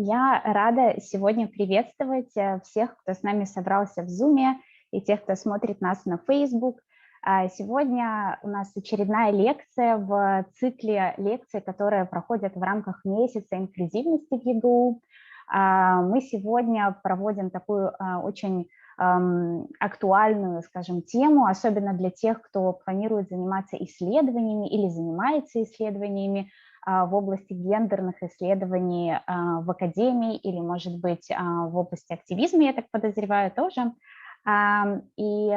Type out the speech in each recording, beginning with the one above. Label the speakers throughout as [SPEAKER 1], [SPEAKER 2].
[SPEAKER 1] Я рада сегодня приветствовать всех, кто с нами собрался в Zoom, и тех, кто смотрит нас на Facebook. Сегодня у нас очередная лекция в цикле лекций, которые проходят в рамках месяца инклюзивности в ЕГУ. Мы сегодня проводим такую очень актуальную, скажем, тему, особенно для тех, кто планирует заниматься исследованиями или занимается исследованиями в области гендерных исследований в академии или, может быть, в области активизма, я так подозреваю, тоже. И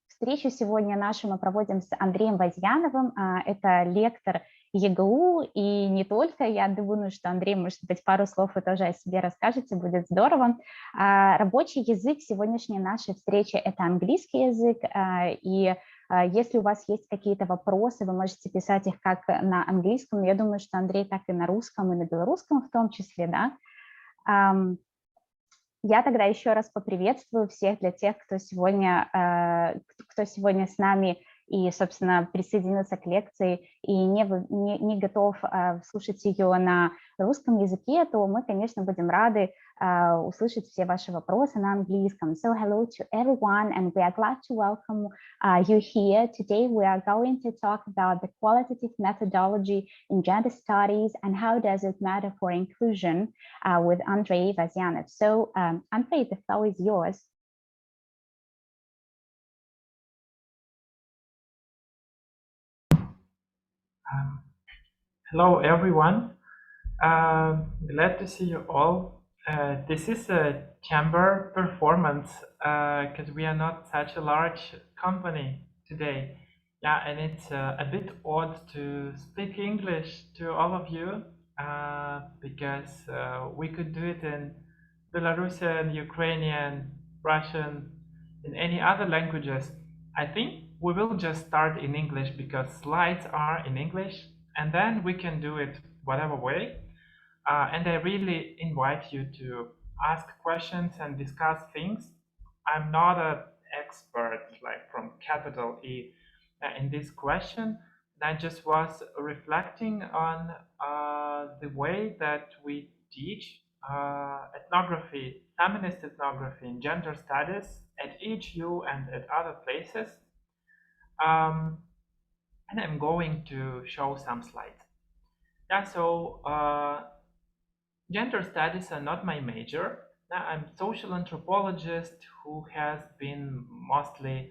[SPEAKER 1] встречу сегодня нашу мы проводим с Андреем Вазьяновым. Это лектор ЕГУ, и не только. Я думаю, что Андрей, может быть, пару слов вы тоже о себе расскажете, будет здорово. Рабочий язык сегодняшней нашей встречи – это английский язык, и если у вас есть какие-то вопросы, вы можете писать их как на английском. Я думаю, что Андрей так и на русском, и на белорусском в том числе, да. Я тогда еще раз поприветствую всех для тех, кто сегодня с нами и, собственно, присоединился к лекции и не готов слушать ее на русском языке, то мы, конечно, будем рады услышать все ваши вопросы на английском. So hello to everyone, and we are glad to welcome you here. Today we are going to talk about the qualitative methodology in gender studies and how does it matter for inclusion with Andrei Vazyanau. So Andrei, the floor is yours.
[SPEAKER 2] Hello everyone, glad to see you all. This is a chamber performance because we are not such a large company today. Yeah, and it's a bit odd to speak English to all of you because we could do it in Belarusian, Ukrainian, Russian, in any other languages. I think we will just start in English because slides are in English, and then we can do it whatever way. And I really invite you to ask questions and discuss things. I'm not an expert like from capital E in this question. I just was reflecting on the way that we teach ethnography, feminist ethnography and gender studies at EHU and at other places. And I'm going to show some slides. Yeah, so gender studies are not my major. I'm a social anthropologist who has been mostly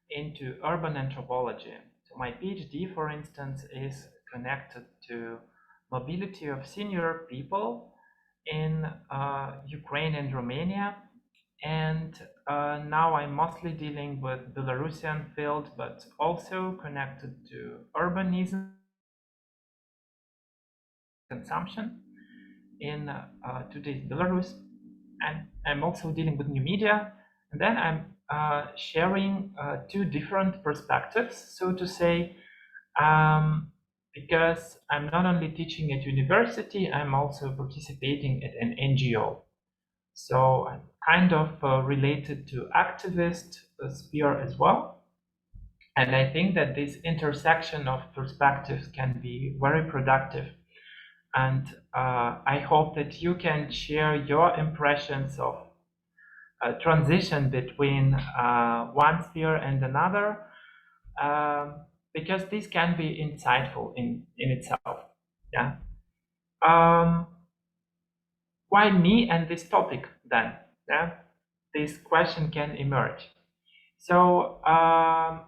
[SPEAKER 2] into urban anthropology. So my PhD, for instance, is connected to mobility of senior people in Ukraine and Romania. And now I'm mostly dealing with Belarusian field, but also connected to urbanism consumption in today's Belarus. And I'm also dealing with new media. And then I'm sharing two different perspectives, so to say, because I'm not only teaching at university, I'm also participating at an NGO. So I'm kind of related to activist sphere as well. And I think that this intersection of perspectives can be very productive. And I hope that you can share your impressions of transition between one sphere and another, because this can be insightful in itself. Yeah. Why me and this topic then? Yeah, this question can emerge. So I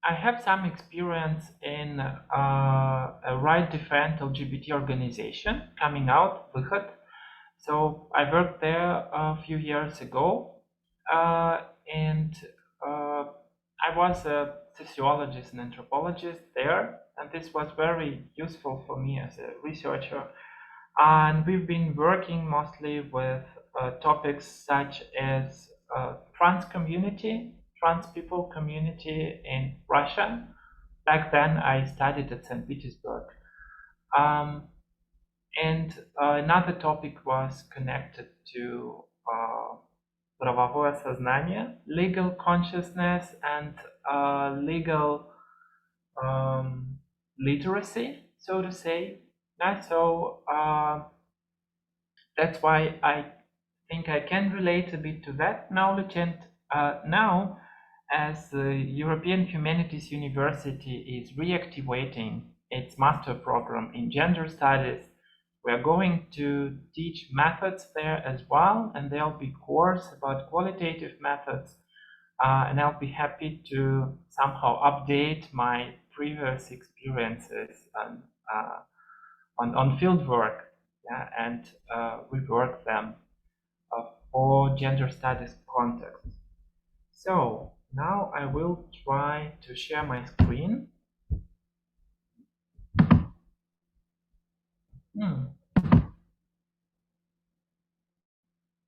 [SPEAKER 2] have some experience in a right defend LGBT organization coming out, Выход. So I worked there a few years ago, and I was a sociologist and anthropologist there, and this was very useful for me as a researcher. And we've been working mostly with topics such as trans community, trans people community in Russia. Back then I studied at St. Petersburg. And another topic was connected to правовое сознание, legal consciousness, and legal literacy, so to say. So that's why I think I can relate a bit to that knowledge. And now, as the European Humanities University is reactivating its master program in gender studies, we are going to teach methods there as well, and there'll be course about qualitative methods. And I'll be happy to somehow update my previous experiences on field work, yeah, and rework them for gender studies context. So now I will try to share my screen.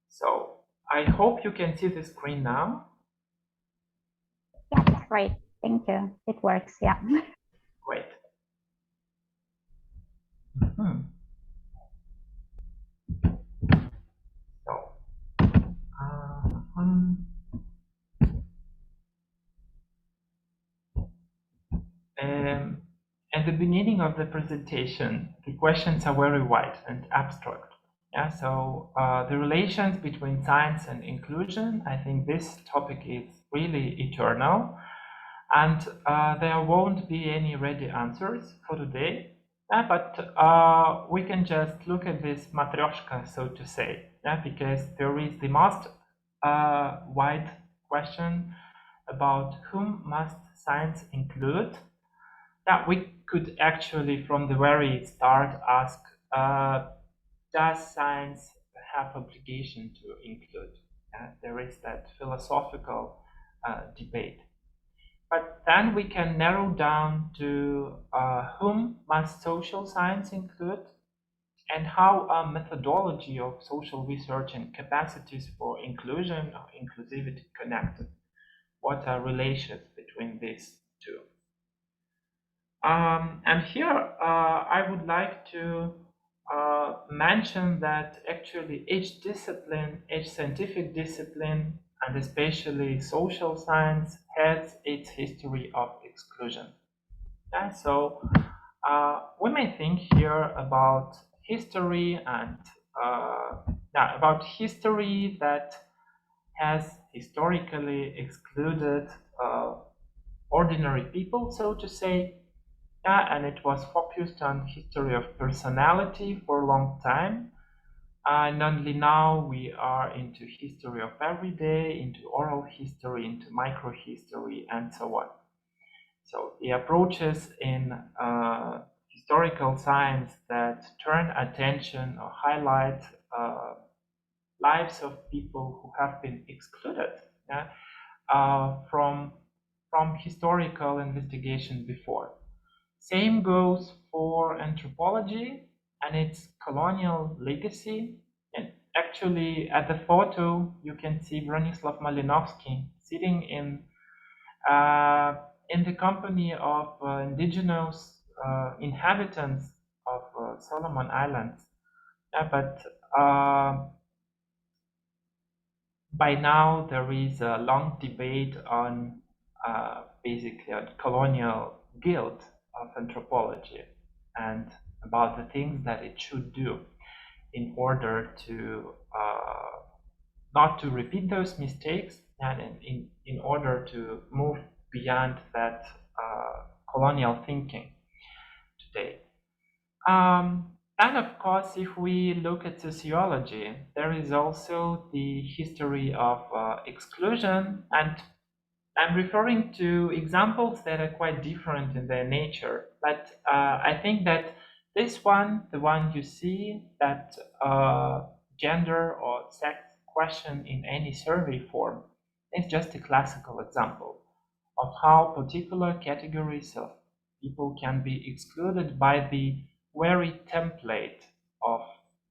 [SPEAKER 2] So I hope you can see the screen now.
[SPEAKER 1] Yeah, that's great. Thank you. It works. Yeah.
[SPEAKER 2] Great. So, at the beginning of the presentation, the questions are very wide and abstract. Yeah, so the relations between science and inclusion, I think this topic is really eternal, and there won't be any ready answers for today. But we can just look at this matryoshka, so to say, because there is the most wide question about whom must science include. That we could actually, from the very start, ask, does science have obligation to include? There is that philosophical debate. But then we can narrow down to whom must social science include, and how are methodology of social research and capacities for inclusion or inclusivity connected? What are relations between these two? And here I would like to mention that actually each discipline, each scientific discipline, and especially social science, has its history of exclusion. Yeah, so we may think here about history and about history that has historically excluded ordinary people, so to say. And it was focused on history of personality for a long time. And only now we are into history of everyday, into oral history, into microhistory, and so on. So the approaches in historical science that turn attention or highlight lives of people who have been excluded from historical investigation before. Same goes for anthropology and its colonial legacy. And actually, at the photo, you can see Bronislaw Malinowski sitting in the company of indigenous inhabitants of Solomon Islands. But by now, there is a long debate on basically on colonial guilt of anthropology and about the things that it should do in order to not to repeat those mistakes and in order to move beyond that colonial thinking today. And of course, if we look at sociology, there is also the history of exclusion, and I'm referring to examples that are quite different in their nature. But I think that this one, the one you see, that gender or sex question in any survey form, is just a classical example of how particular categories of people can be excluded by the very template of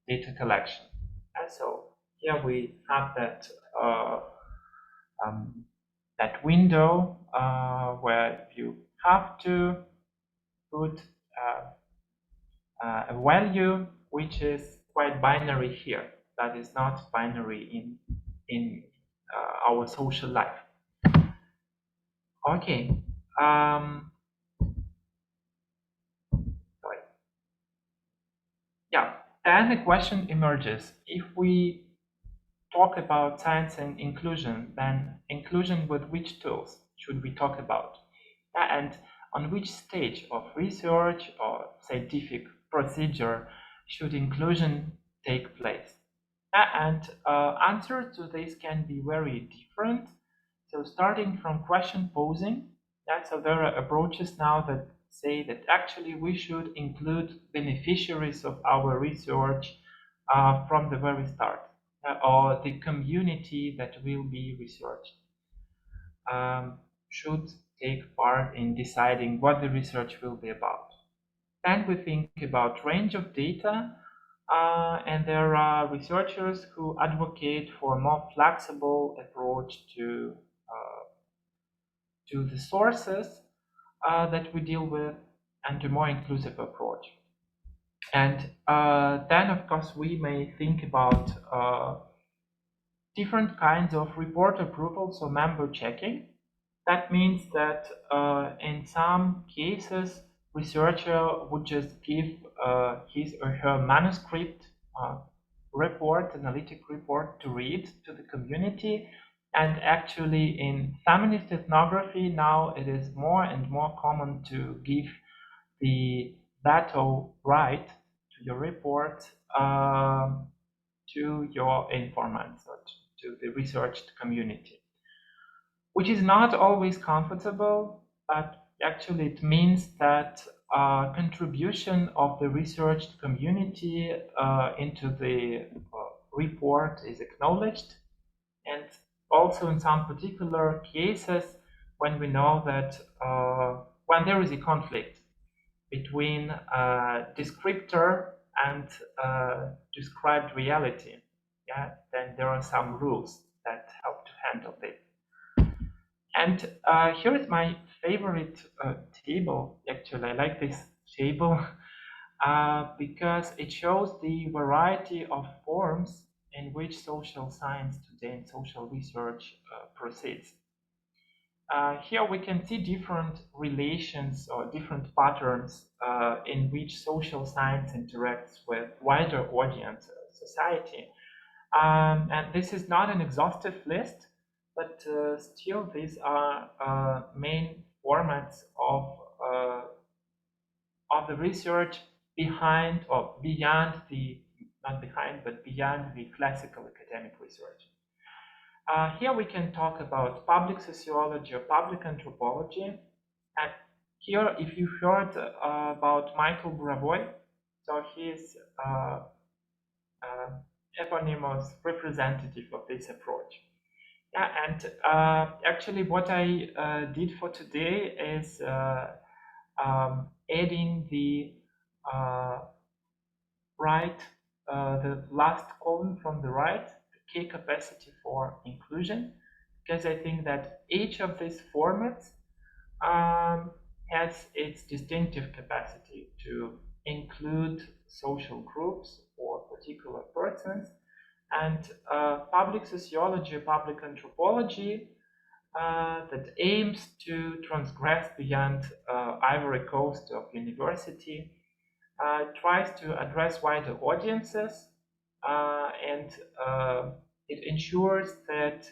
[SPEAKER 2] data collection. And so here we have that that window where you have to put a value which is quite binary here, that is not binary in our social life. Okay. Sorry. Yeah, then the question emerges, if we talk about science and inclusion, then inclusion with which tools should we talk about? And on which stage of research or scientific procedure should inclusion take place? And answers to this can be very different. So starting from question posing, so there are approaches now that say that actually we should include beneficiaries of our research from the very start, or the community that will be researched should take part in deciding what the research will be about. Then we think about range of data, and there are researchers who advocate for a more flexible approach to the sources that we deal with, and a more inclusive approach. And then, of course, we may think about different kinds of report approval, so member checking. That means that in some cases, researcher would just give his or her manuscript report, analytic report, to read to the community. And actually in feminist ethnography now it is more and more common to give the veto right to your report to your informants, or to the researched community, which is not always comfortable, but actually it means that contribution of the researched community into the report is acknowledged. And also in some particular cases, when we know that when there is a conflict between descriptor and described reality, then there are some rules that help to handle it. And here is my favorite table. Actually, I like this table because it shows the variety of forms in which social science today and social research proceeds. Here we can see different relations or different patterns in which social science interacts with wider audience society. And this is not an exhaustive list, but still these are main formats of the research behind or beyond the, not behind, but beyond the classical academic research. Here we can talk about public sociology or public anthropology. And here, if you heard about Michael Gravoy, so he is eponymous representative of this approach. Yeah, and actually what I did for today is adding the the last column from the right, the K capacity for inclusion, because I think that each of these formats has its distinctive capacity to include social groups or particular persons. And public sociology, public anthropology, that aims to transgress beyond ivory coast of university, tries to address wider audiences, and it ensures that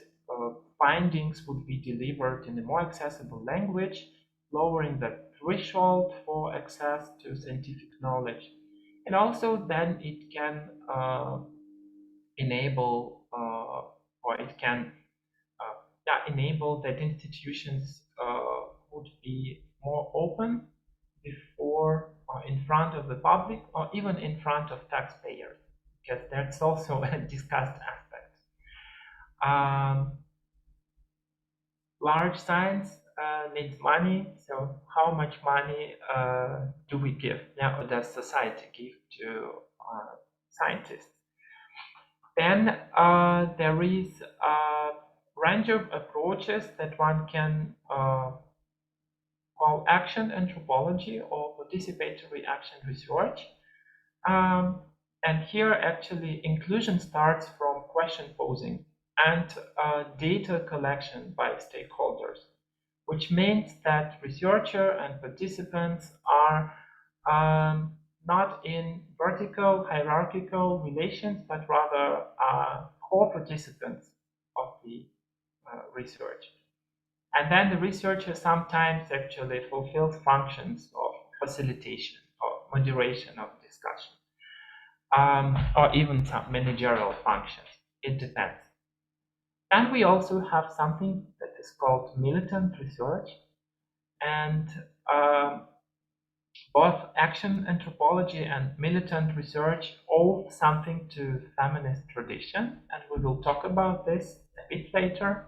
[SPEAKER 2] findings would be delivered in a more accessible language, lowering the threshold for access to scientific knowledge. And also then it can enable or it can enable that institutions would be more open before in front of the public, or even in front of taxpayers, because that's also a discussed aspect. Large science needs money, so how much money do we give? Or does society give to scientists? Then there is a range of approaches that one can call action anthropology or participatory action research. And here actually inclusion starts from question posing and data collection by stakeholders, which means that researcher and participants are not in vertical, hierarchical relations, but rather co-participants of the research. And then the researcher sometimes actually fulfills functions of facilitation or moderation of discussion, or even some managerial functions. It depends. And we also have something that is called militant research, and both action anthropology and militant research owe something to feminist tradition, and we will talk about this a bit later.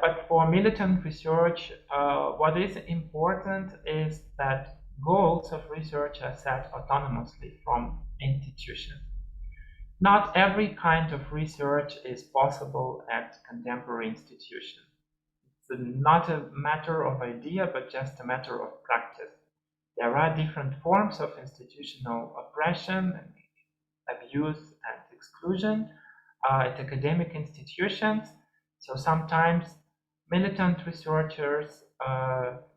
[SPEAKER 2] But for militant research, what is important is that goals of research are set autonomously from institutions. Not every kind of research is possible at contemporary institutions. It's not a matter of idea, but just a matter of practice. There are different forms of institutional oppression, abuse, and exclusion at academic institutions. So sometimes militant researchers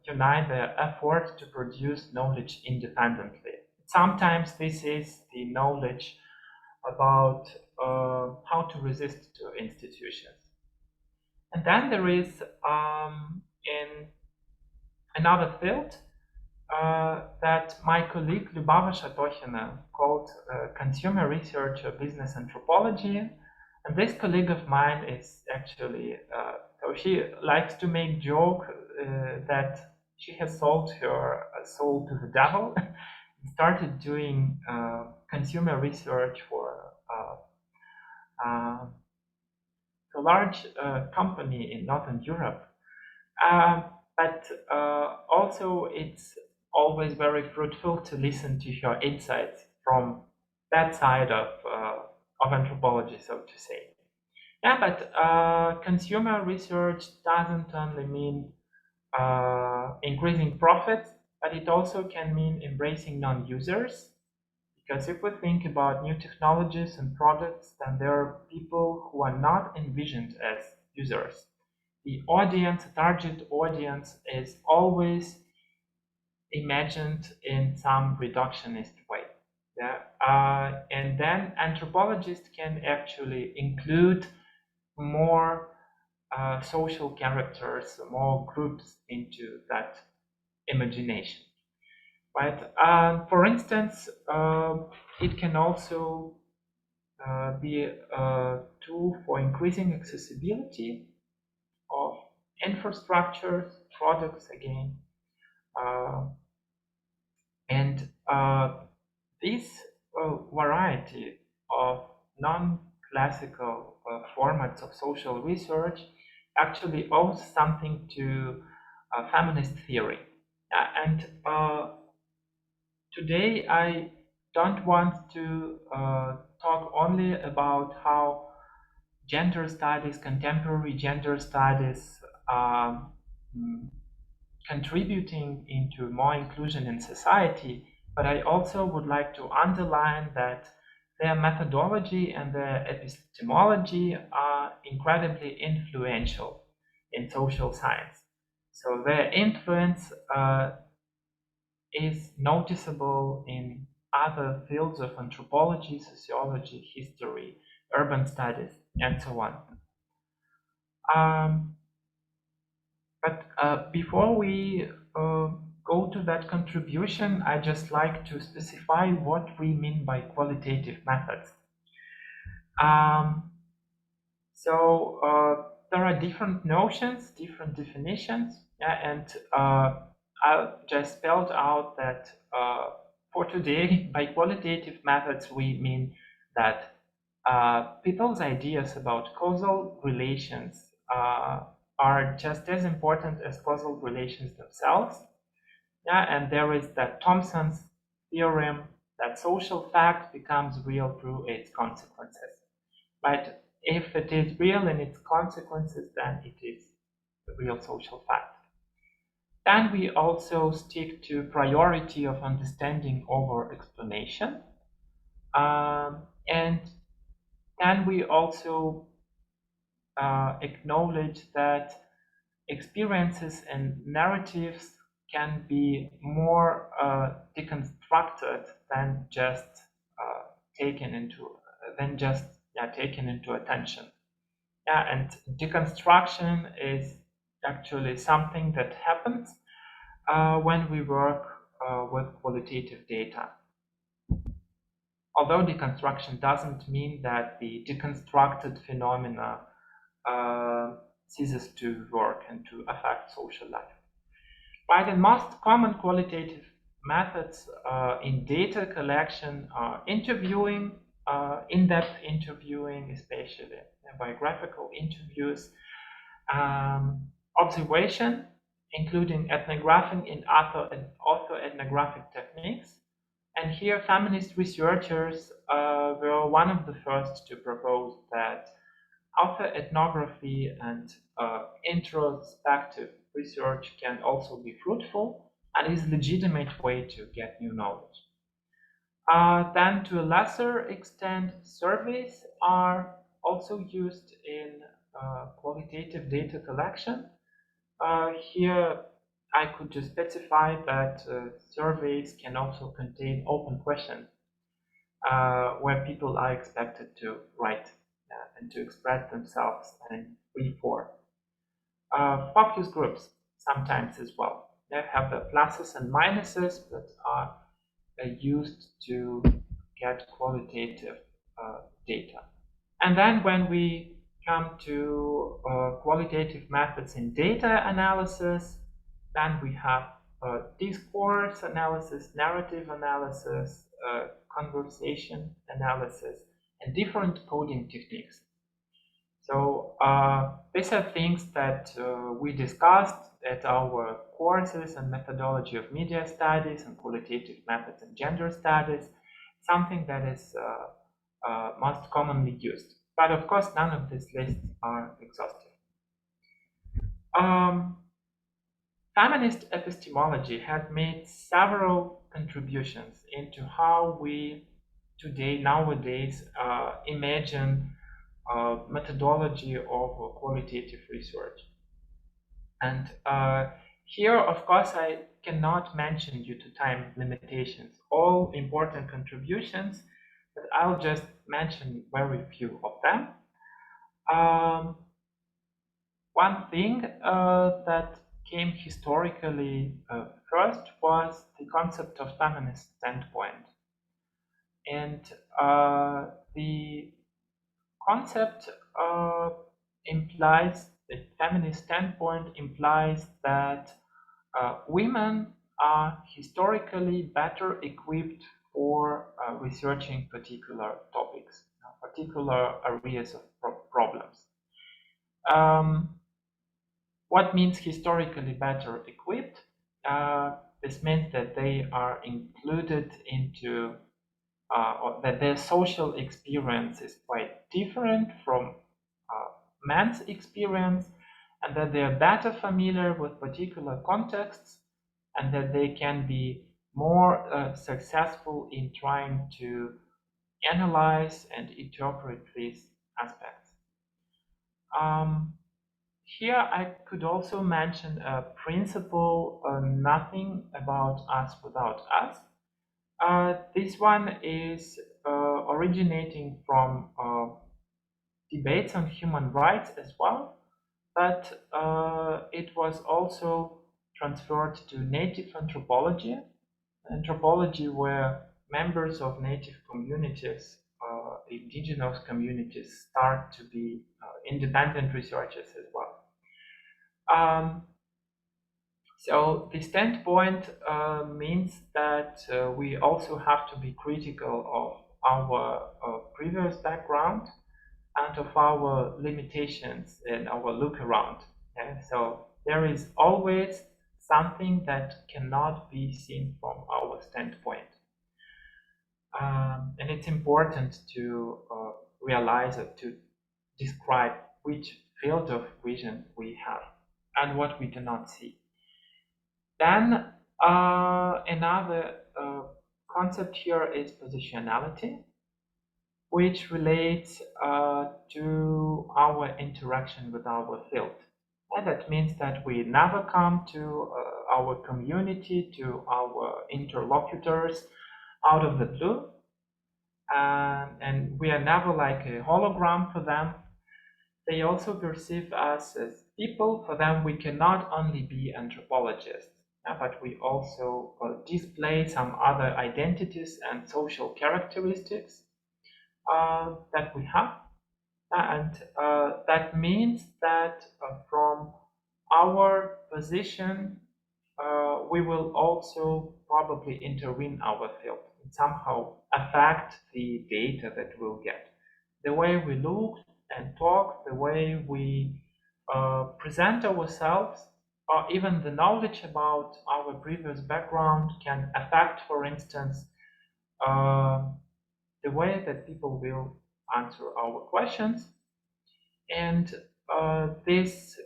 [SPEAKER 2] unite their effort to produce knowledge independently. Sometimes this is the knowledge about how to resist to institutions. And then there is in another field that my colleague Lyubava Shatokhina called consumer research or business anthropology. And this colleague of mine is actually, so she likes to make joke that she has sold her soul to the devil and started doing consumer research for a large company in Northern Europe. But also it's always very fruitful to listen to her insights from that side of anthropology, so to say. Yeah, but consumer research doesn't only mean increasing profits, but it also can mean embracing non-users. Because if we think about new technologies and products, then there are people who are not envisioned as users. The audience, target audience, is always imagined in some reductionist way. Yeah? And then anthropologists can actually include more social characters, more groups into that imagination. Right? For instance, it can also be a tool for increasing accessibility of infrastructures, products again. And this variety of non-classical formats of social research actually owes something to feminist theory. And today I don't want to talk only about how gender studies, contemporary gender studies, contributing into more inclusion in society, but I also would like to underline that their methodology and their epistemology are incredibly influential in social science. So their influence is noticeable in other fields of anthropology, sociology, history, urban studies, and so on. But before we go to that contribution, I just like to specify what we mean by qualitative methods. So there are different notions, different definitions, and I just spelled out that for today, by qualitative methods, we mean that people's ideas about causal relations are just as important as causal relations themselves. Yeah, and there is that Thompson's theorem that social fact becomes real through its consequences. But if it is real in its consequences, then it is the real social fact. Then we also stick to priority of understanding over explanation. And then we also acknowledge that experiences and narratives can be more deconstructed than just taken into attention. And deconstruction is actually something that happens when we work with qualitative data. Although deconstruction doesn't mean that the deconstructed phenomena ceases to work and to affect social life. Right, the most common qualitative methods in data collection are interviewing, in-depth interviewing, especially biographical interviews, observation, including ethnography and auto-ethnographic techniques. And here, feminist researchers were one of the first to propose that auto-ethnography and introspective research can also be fruitful and is a legitimate way to get new knowledge. Then, to a lesser extent, surveys are also used in qualitative data collection. Here, I could just specify that surveys can also contain open questions where people are expected to write and to express themselves in free form. Focus groups sometimes as well. They have the pluses and minuses, but are used to get qualitative data. And then when we come to qualitative methods in data analysis, then we have discourse analysis, narrative analysis, conversation analysis, and different coding techniques. So these are things that we discussed at our courses on methodology of media studies and qualitative methods and gender studies, something that is most commonly used. But of course, none of these lists are exhaustive. Feminist epistemology has made several contributions into how we nowadays imagine methodology of qualitative research. And here, of course, I cannot mention, due to time limitations, all important contributions, but I'll just mention very few of them. One thing that came historically first was the concept of feminist standpoint. And the concept implies, the feminist standpoint implies that women are historically better equipped for researching particular topics, particular areas of problems. What means historically better equipped? This means that they are included into, or that their social experience is quite different from men's experience, and that they are better familiar with particular contexts, and that they can be more successful in trying to analyze and interpret these aspects. Here I could also mention a principle, nothing about us without us. This one is originating from debates on human rights as well, but it was also transferred to native anthropology, where members of native communities, indigenous communities, start to be independent researchers as well. So the standpoint means that we also have to be critical of our previous background and of our limitations and our look around. Okay? So there is always something that cannot be seen from our standpoint. And it's important to realize or to describe which field of vision we have and what we do not see. Then another concept here is positionality, which relates to our interaction with our field. And that means that we never come to our community, to our interlocutors out of the blue, and we are never like a hologram for them. They also perceive us as people. For them, we cannot only be anthropologists, but we also display some other identities and social characteristics that we have. And that means that from our position, we will also probably intervene our field and somehow affect the data that we'll get. The way we look and talk, the way we present ourselves, or even the knowledge about our previous background can affect, for instance, the way that people will answer our questions. And this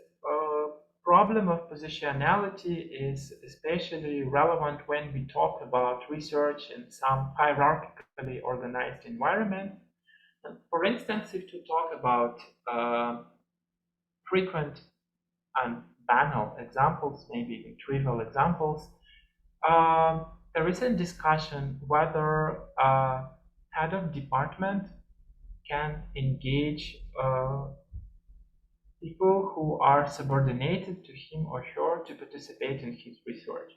[SPEAKER 2] problem of positionality is especially relevant when we talk about research in some hierarchically organized environment. For instance, if to talk about frequent and banal examples, maybe even trivial examples, there is a discussion whether head of department can engage people who are subordinated to him or her to participate in his research.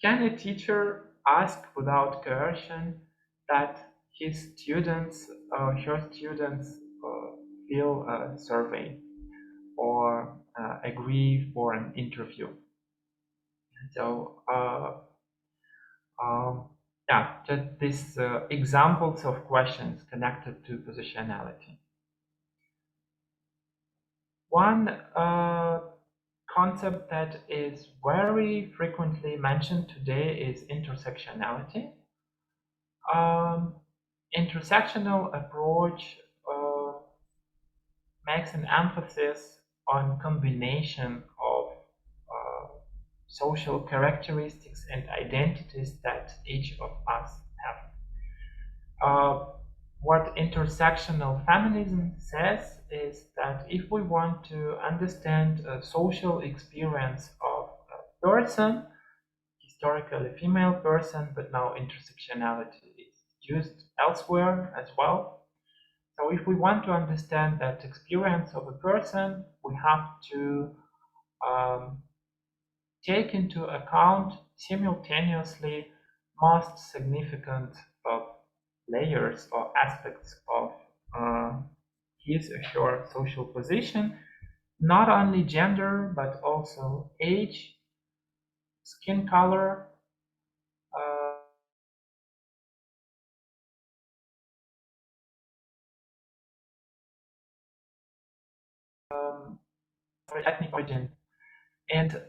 [SPEAKER 2] Can a teacher ask without coercion that his students or her students fill a survey or agree for an interview? So yeah, just these examples of questions connected to positionality. One concept that is very frequently mentioned today is intersectionality. Intersectional approach makes an emphasis on combination of social characteristics and identities that each of us have. What intersectional feminism says is that if we want to understand a social experience of a person, historically female person, but now intersectionality is used elsewhere as well. So if we want to understand that experience of a person, we have to take into account simultaneously most significant layers or aspects of his or her social position, not only gender, but also age, skin color, ethnic origin. And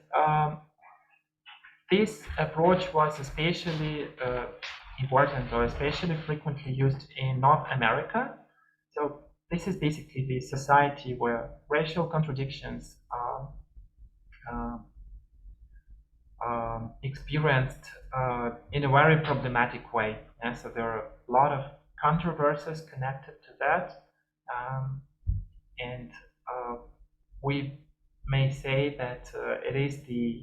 [SPEAKER 2] this approach was especially important or especially frequently used in North America. So this is basically the society where racial contradictions are experienced in a very problematic way. And so there are a lot of controversies connected to that. And we may say that it is the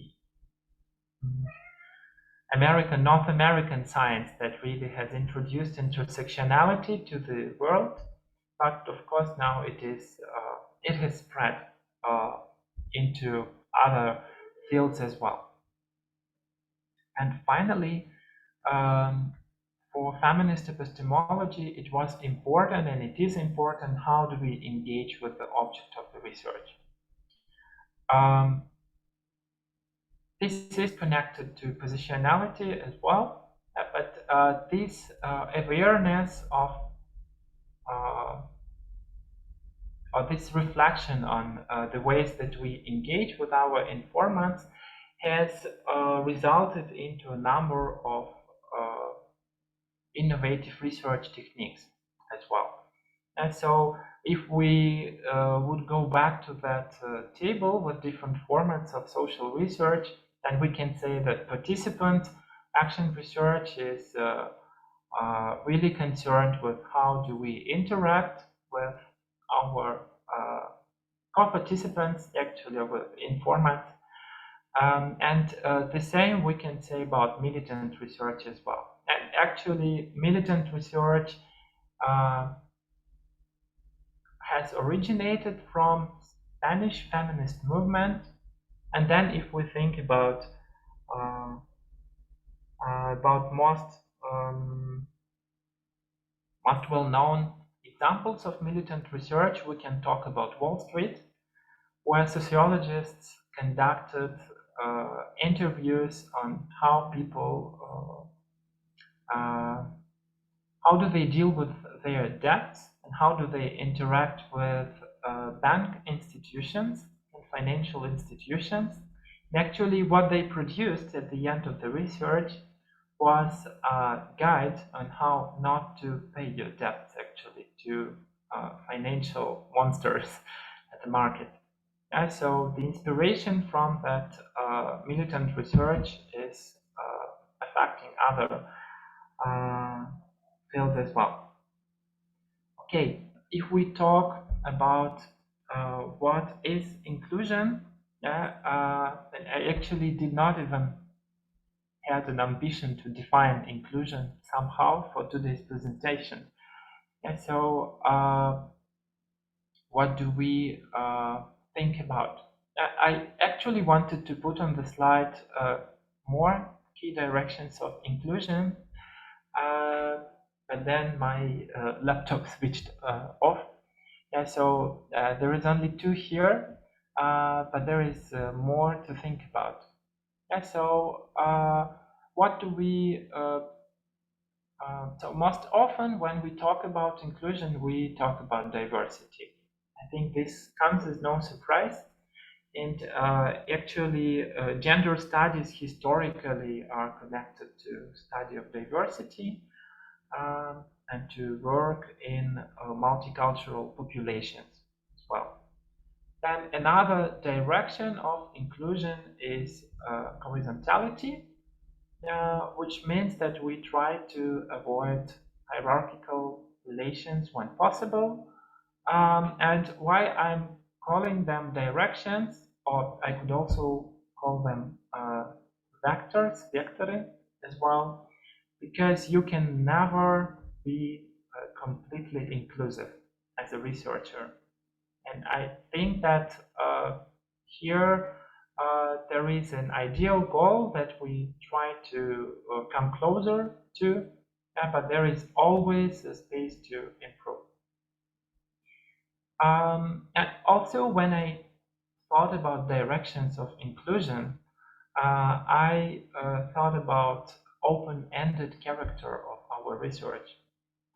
[SPEAKER 2] North American science that really has introduced intersectionality to the world, but of course now it has spread into other fields as well. And finally, for feminist epistemology, it was important, and it is important, how do we engage with the object of the research. This is connected to positionality as well, but this awareness of or this reflection on the ways that we engage with our informants has resulted into a number of innovative research techniques as well. And so if we would go back to that table with different formats of social research, then we can say that participant action research is really concerned with how do we interact with our co-participants, actually with informants. And the same we can say about militant research as well. And actually, militant research has originated from Spanish feminist movement. And then if we think about most well-known examples of militant research, we can talk about Wall Street, where sociologists conducted interviews on how people, how do they deal with their debts and how do they interact with bank institutions and financial institutions. And actually, what they produced at the end of the research was a guide on how not to pay your debts actually to financial monsters at the market. And so the inspiration from that militant research is affecting other fields as well. Okay, if we talk about what is inclusion, I actually did not even had an ambition to define inclusion somehow for today's presentation. And so what do we think about? I actually wanted to put on the slide more key directions of inclusion, but then my laptop switched off. Yeah, so there is only 2 here, but there is more to think about. Yeah, so what do we, so most often when we talk about inclusion, we talk about diversity. I think this comes as no surprise. And actually, gender studies historically are connected to study of diversity and to work in multicultural populations as well. Then another direction of inclusion is horizontality, which means that we try to avoid hierarchical relations when possible. And why I'm calling them directions, or I could also call them vectors, vectoring as well, because you can never be completely inclusive as a researcher. And I think that here there is an ideal goal that we try to come closer to, but there is always a space to improve. And also, when I thought about directions of inclusion, I thought about open-ended character of our research.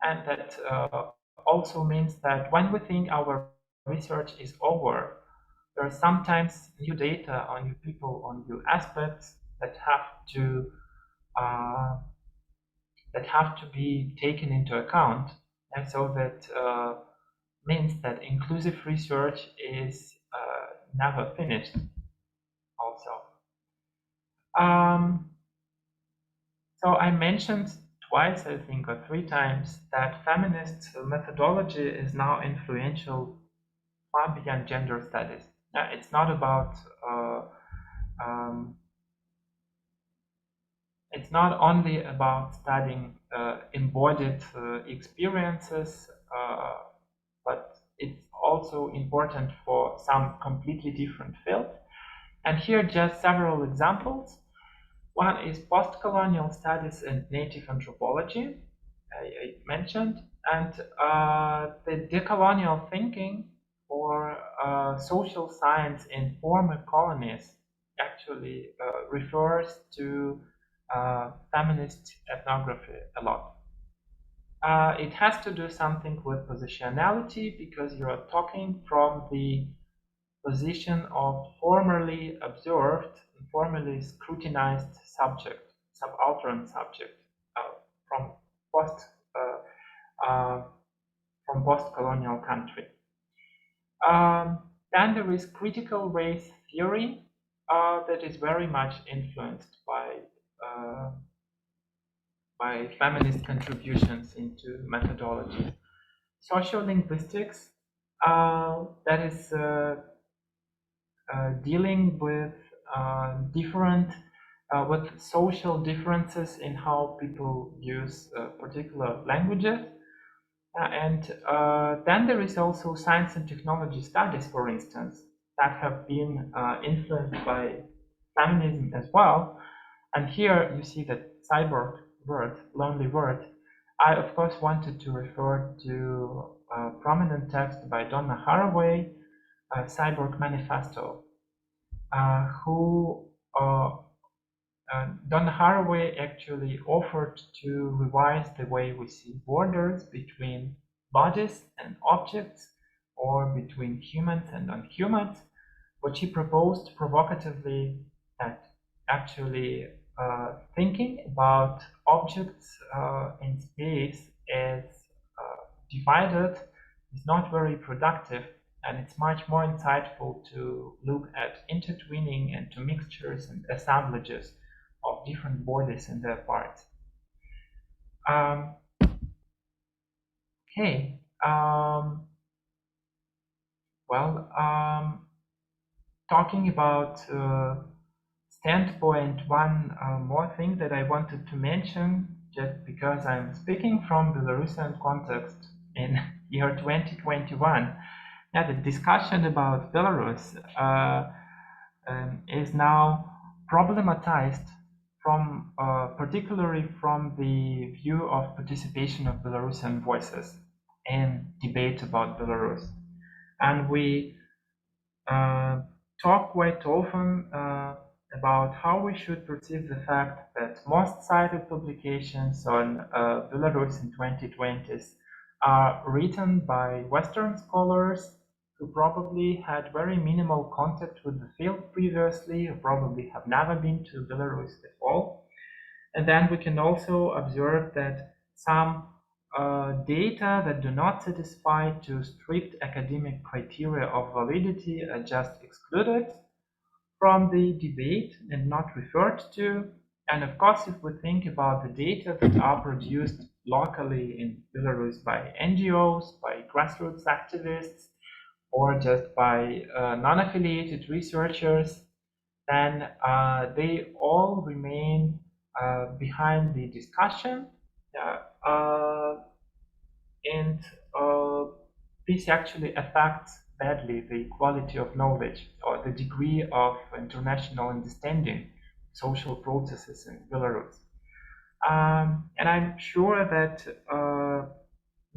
[SPEAKER 2] And that also means that when we think our research is over, there are sometimes new data on new people, on new aspects that have to be taken into account. And so that means that inclusive research is never finished also. So I mentioned twice, I think, or 3 times, that feminist methodology is now influential far beyond gender studies. Now, it's not about, it's not only about studying embodied experiences, but it's also important for some completely different fields. And here just several examples. One is post-colonial studies and native anthropology, I mentioned, and the decolonial thinking or social science in former colonies actually refers to feminist ethnography a lot. It has to do something with positionality, because you are talking from the position of formerly observed, formerly scrutinized subject, subaltern subject from post-colonial country. Then there is critical race theory that is very much influenced by feminist contributions into methodology. Sociolinguistics, that is dealing with with social differences in how people use particular languages. Then there is also science and technology studies, for instance, that have been influenced by feminism as well. And here you see that cyborg word, lonely word. I, of course, wanted to refer to a prominent text by Donna Haraway, Cyborg Manifesto, who Donna Haraway actually offered to revise the way we see borders between bodies and objects, or between humans and non-humans. What she proposed provocatively, that actually thinking about objects in space as divided is not very productive, and it's much more insightful to look at intertwining and to mixtures and assemblages of different bodies and their parts. Okay. Talking about standpoint, one more thing that I wanted to mention, just because I'm speaking from Belarusian context in year 2021. Yeah, the discussion about Belarus is now problematized from particularly from the view of participation of Belarusian voices in debate about Belarus. And we talk quite often about how we should perceive the fact that most cited publications on Belarus in 2020s are written by Western scholars who probably had very minimal contact with the field previously, or probably have never been to Belarus at all. And then we can also observe that some data that do not satisfy to strict academic criteria of validity are just excluded from the debate and not referred to. And of course, if we think about the data that are produced locally in Belarus by NGOs, by grassroots activists, or just by non-affiliated researchers, then they all remain behind the discussion. And this actually affects badly the quality of knowledge or the degree of international understanding social processes in Belarus. And I'm sure that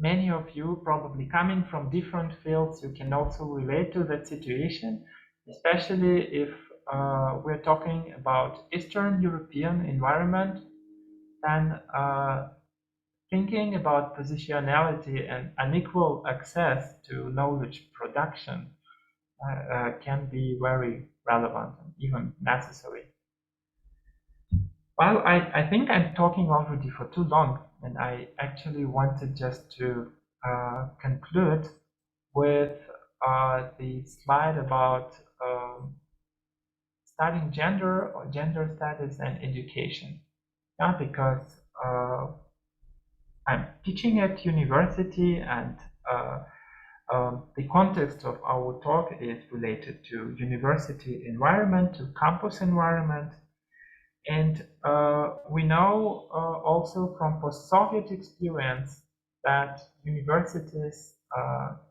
[SPEAKER 2] many of you, probably coming from different fields, you can also relate to that situation, especially if we're talking about Eastern European environment. Then thinking about positionality and unequal access to knowledge production can be very relevant and even necessary. Well, I think I'm talking already for too long, and I actually wanted just to conclude with the slide about studying gender or gender studies and education. Yeah, because I'm teaching at university, and the context of our talk is related to university environment, to campus environment. And we know also from post-Soviet experience that universities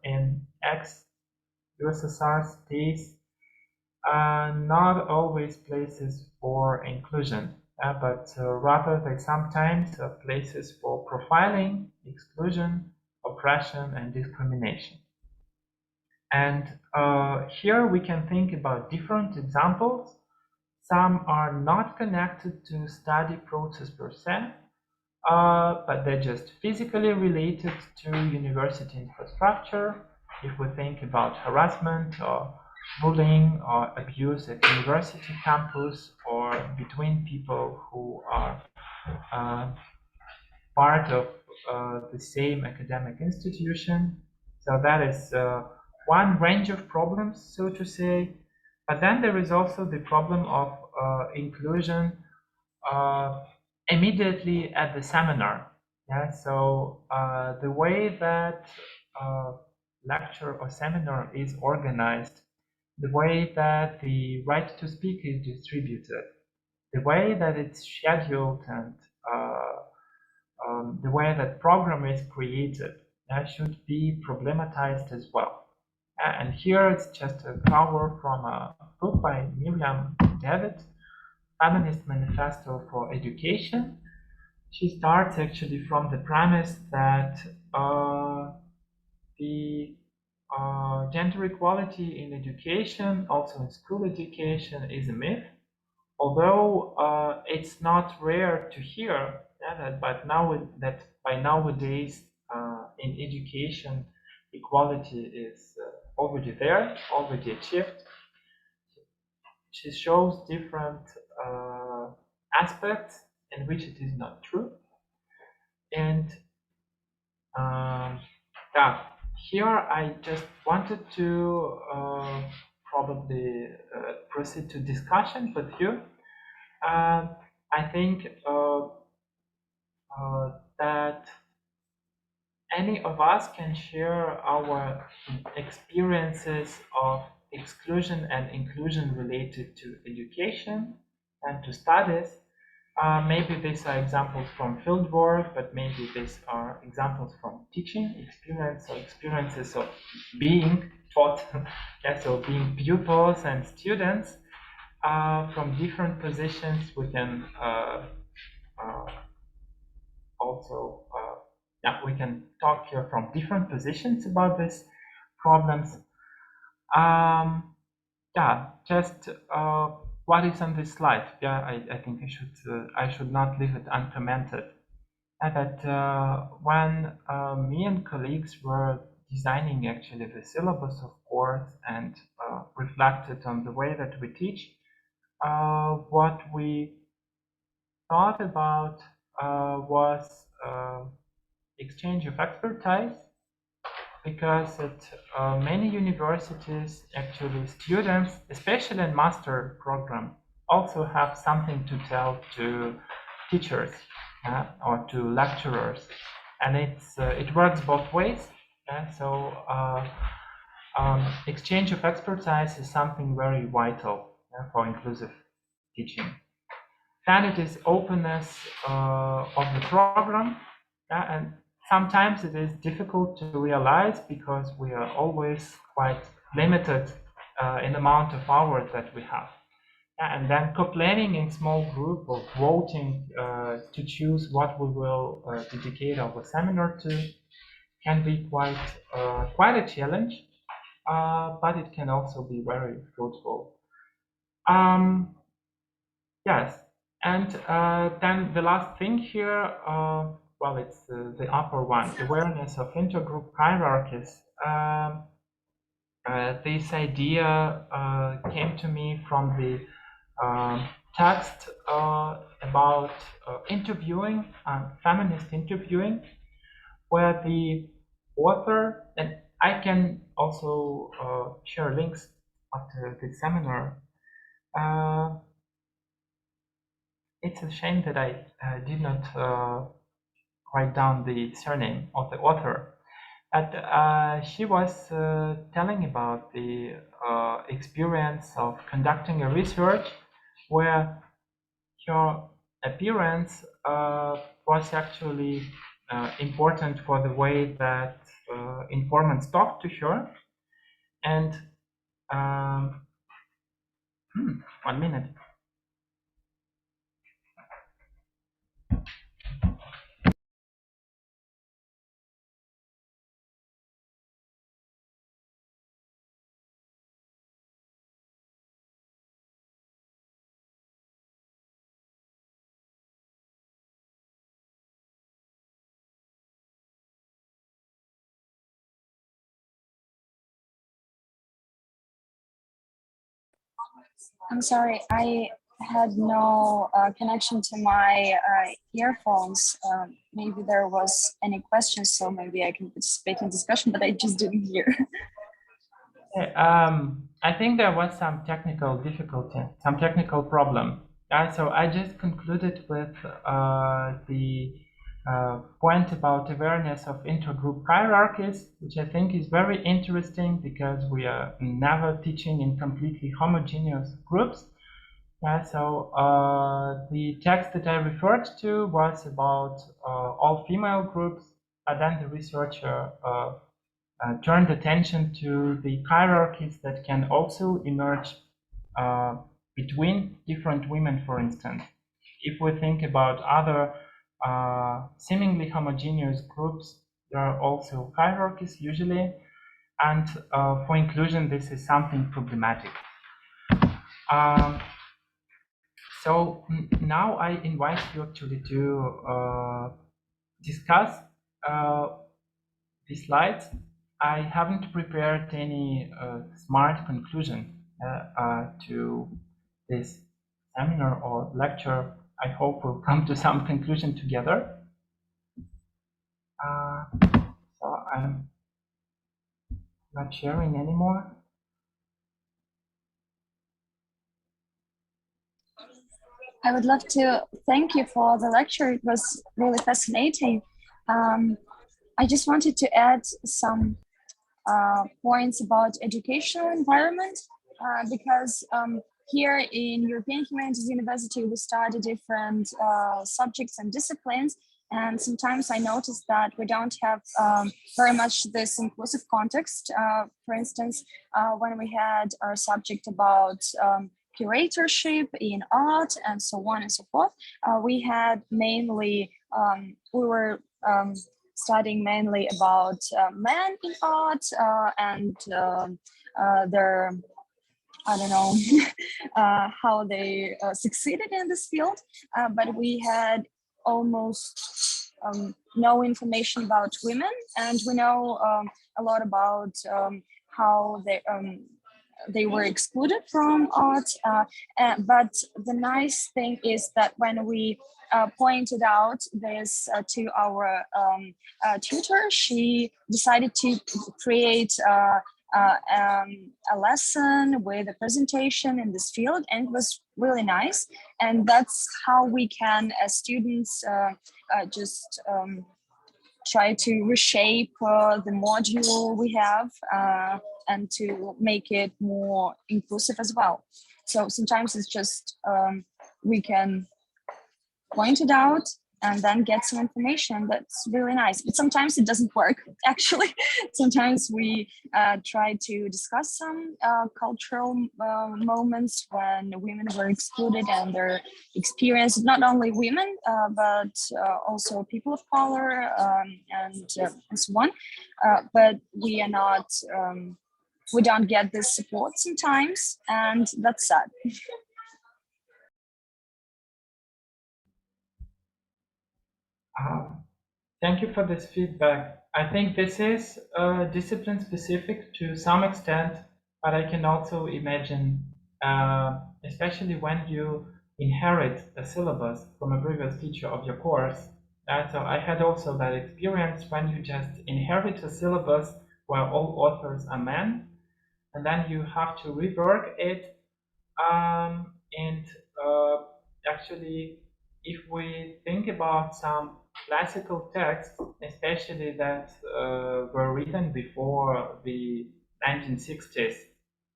[SPEAKER 2] in ex-USSR states are not always places for inclusion, but rather they sometimes are places for profiling, exclusion, oppression, and discrimination. And here we can think about different examples. Some are not connected to study process per se, but they're just physically related to university infrastructure. If we think about harassment or bullying or abuse at university campus, or between people who are part of the same academic institution. So that is one range of problems, so to say. But then there is also the problem of inclusion immediately at the seminar. Yeah, so the way that lecture or seminar is organized, the way that the right to speak is distributed, the way that it's scheduled, and the way that program is created, should be problematized as well. And here it's just a cover from a book by Miriam David, Feminist Manifesto for Education. She starts actually from the premise that the gender equality in education, also in school education, is a myth. Although it's not rare to hear that, but that by nowadays in education, equality is already there, already achieved. She shows different aspects in which it is not true. And yeah, here I just wanted to probably proceed to discussion with you. I think that any of us can share our experiences of exclusion and inclusion related to education and to studies. Maybe these are examples from fieldwork, but maybe these are examples from teaching experience or experiences of being taught, yeah, so being pupils and students from different positions. We can also yeah, we can talk here from different positions about these problems. Yeah, just what is on this slide? Yeah, I think I should not leave it uncommented. That when me and colleagues were designing actually the syllabus of course and reflected on the way that we teach, what we thought about was exchange of expertise, because at many universities, actually students, especially in master program, also have something to tell to teachers or to lecturers, and it works both ways. So exchange of expertise is something very vital for inclusive teaching. Then it is openness of the program, and sometimes it is difficult to realize because we are always quite limited in the amount of hours that we have. And then co-planning in small group or voting to choose what we will dedicate our seminar to can be quite a challenge, but it can also be very fruitful. Yes, and then the last thing here, well, it's the upper one, awareness of intergroup hierarchies. This idea came to me from the text about interviewing, feminist interviewing, where the author, and I can also share links after the seminar. It's a shame that I did not write down the surname of the author. But she was telling about the experience of conducting a research where her appearance was actually important for the way that informants talked to her. And 1 minute.
[SPEAKER 3] I'm sorry, I had no connection to my earphones. Maybe there was any questions, so maybe I can participate in discussion, but I just didn't hear.
[SPEAKER 2] I think there was some technical difficulty, some technical problem. So I just concluded with the point about awareness of intergroup hierarchies, which I think is very interesting because we are never teaching in completely homogeneous groups. So the text that I referred to was about all female groups, then the researcher turned attention to the hierarchies that can also emerge between different women, for instance. If we think about other seemingly homogeneous groups, there are also hierarchies usually, and for inclusion, this is something problematic. So now I invite you actually to discuss the slides. I haven't prepared any smart conclusion to this seminar or lecture. I hope we'll come to some conclusion together. So I'm not sharing anymore.
[SPEAKER 3] I would love to thank you for the lecture. It was really fascinating. I just wanted to add some points about educational environment because here in European Humanities University, we study different subjects and disciplines. And sometimes I noticed that we don't have very much this inclusive context. For instance, when we had our subject about curatorship in art and so on and so forth, we had mainly, we were studying mainly about men in art and their, I don't know, how they succeeded in this field, but we had almost no information about women, and we know a lot about how they were excluded from art. But the nice thing is that when we pointed out this to our tutor, she decided to create a lesson with a presentation in this field, and it was really nice. And that's how we can, as students, just try to reshape the module we have and to make it more inclusive as well. So sometimes it's just we can point it out and then get some information. That's really nice. But sometimes it doesn't work, actually. Sometimes we try to discuss some cultural moments when women were excluded and their experience, not only women, but also people of color and so on. But we are not, we don't get this support sometimes, and that's sad.
[SPEAKER 2] Thank you for this feedback. I think this is discipline specific to some extent, but I can also imagine, especially when you inherit a syllabus from a previous teacher of your course. So I had also that experience when you just inherit a syllabus where all authors are men, and then you have to rework it. And actually, if we think about some classical texts, especially that were written before the 1960s,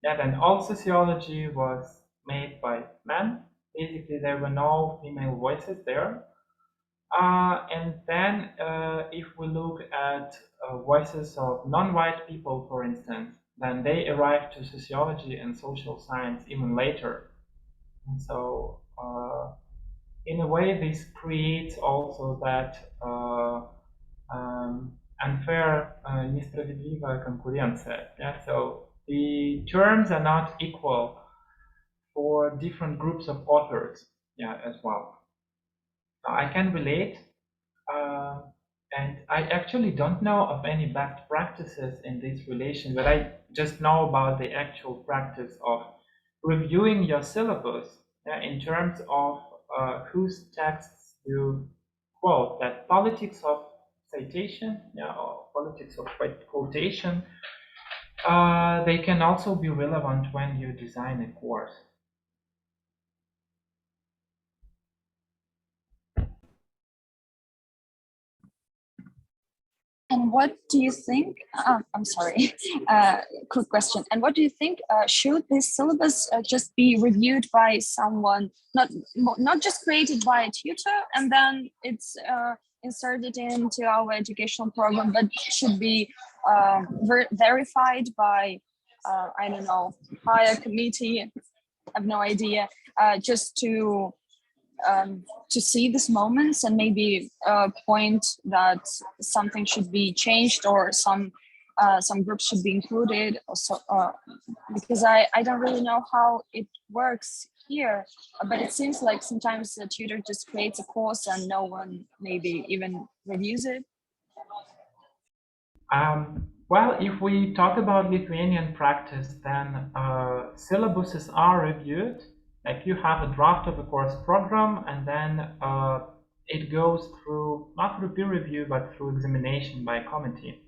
[SPEAKER 2] yeah, then all sociology was made by men. Basically, there were no female voices there. And then if we look at voices of non-white people, for instance, then they arrived to sociology and social science even later. And so in a way, this creates also that unfair, несправедливая конкуренция. Yeah? So the terms are not equal for different groups of authors, yeah, as well. Now, I can relate, and I actually don't know of any best practices in this relation, but I just know about the actual practice of reviewing your syllabus in terms of whose texts you quote. That politics of citation, or politics of quotation, they can also be relevant when you design a course.
[SPEAKER 3] And what do you think? I'm sorry, quick question. And what do you think? Should this syllabus just be reviewed by someone, not just created by a tutor, and then it's inserted into our educational program, but should be verified by, I don't know, higher committee. I have no idea. Just to see these moments and maybe point that something should be changed or some groups should be included. Also, because I don't really know how it works here, but it seems like sometimes the tutor just creates a course and no one maybe even reviews it.
[SPEAKER 2] Well, if we talk about Lithuanian practice, then syllabuses are reviewed. Like you have a draft of a course program, and then it goes through, not through peer review, but through examination by a committee.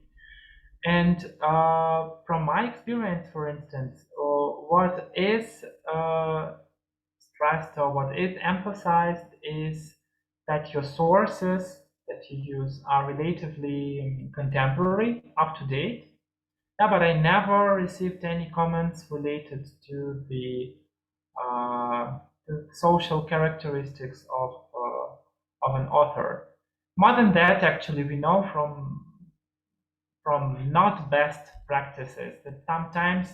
[SPEAKER 2] And from my experience, for instance, what is stressed or what is emphasized is that your sources that you use are relatively contemporary, up to date. Yeah, but I never received any comments related to the social characteristics of an author. More than that, actually, we know from not best practices that sometimes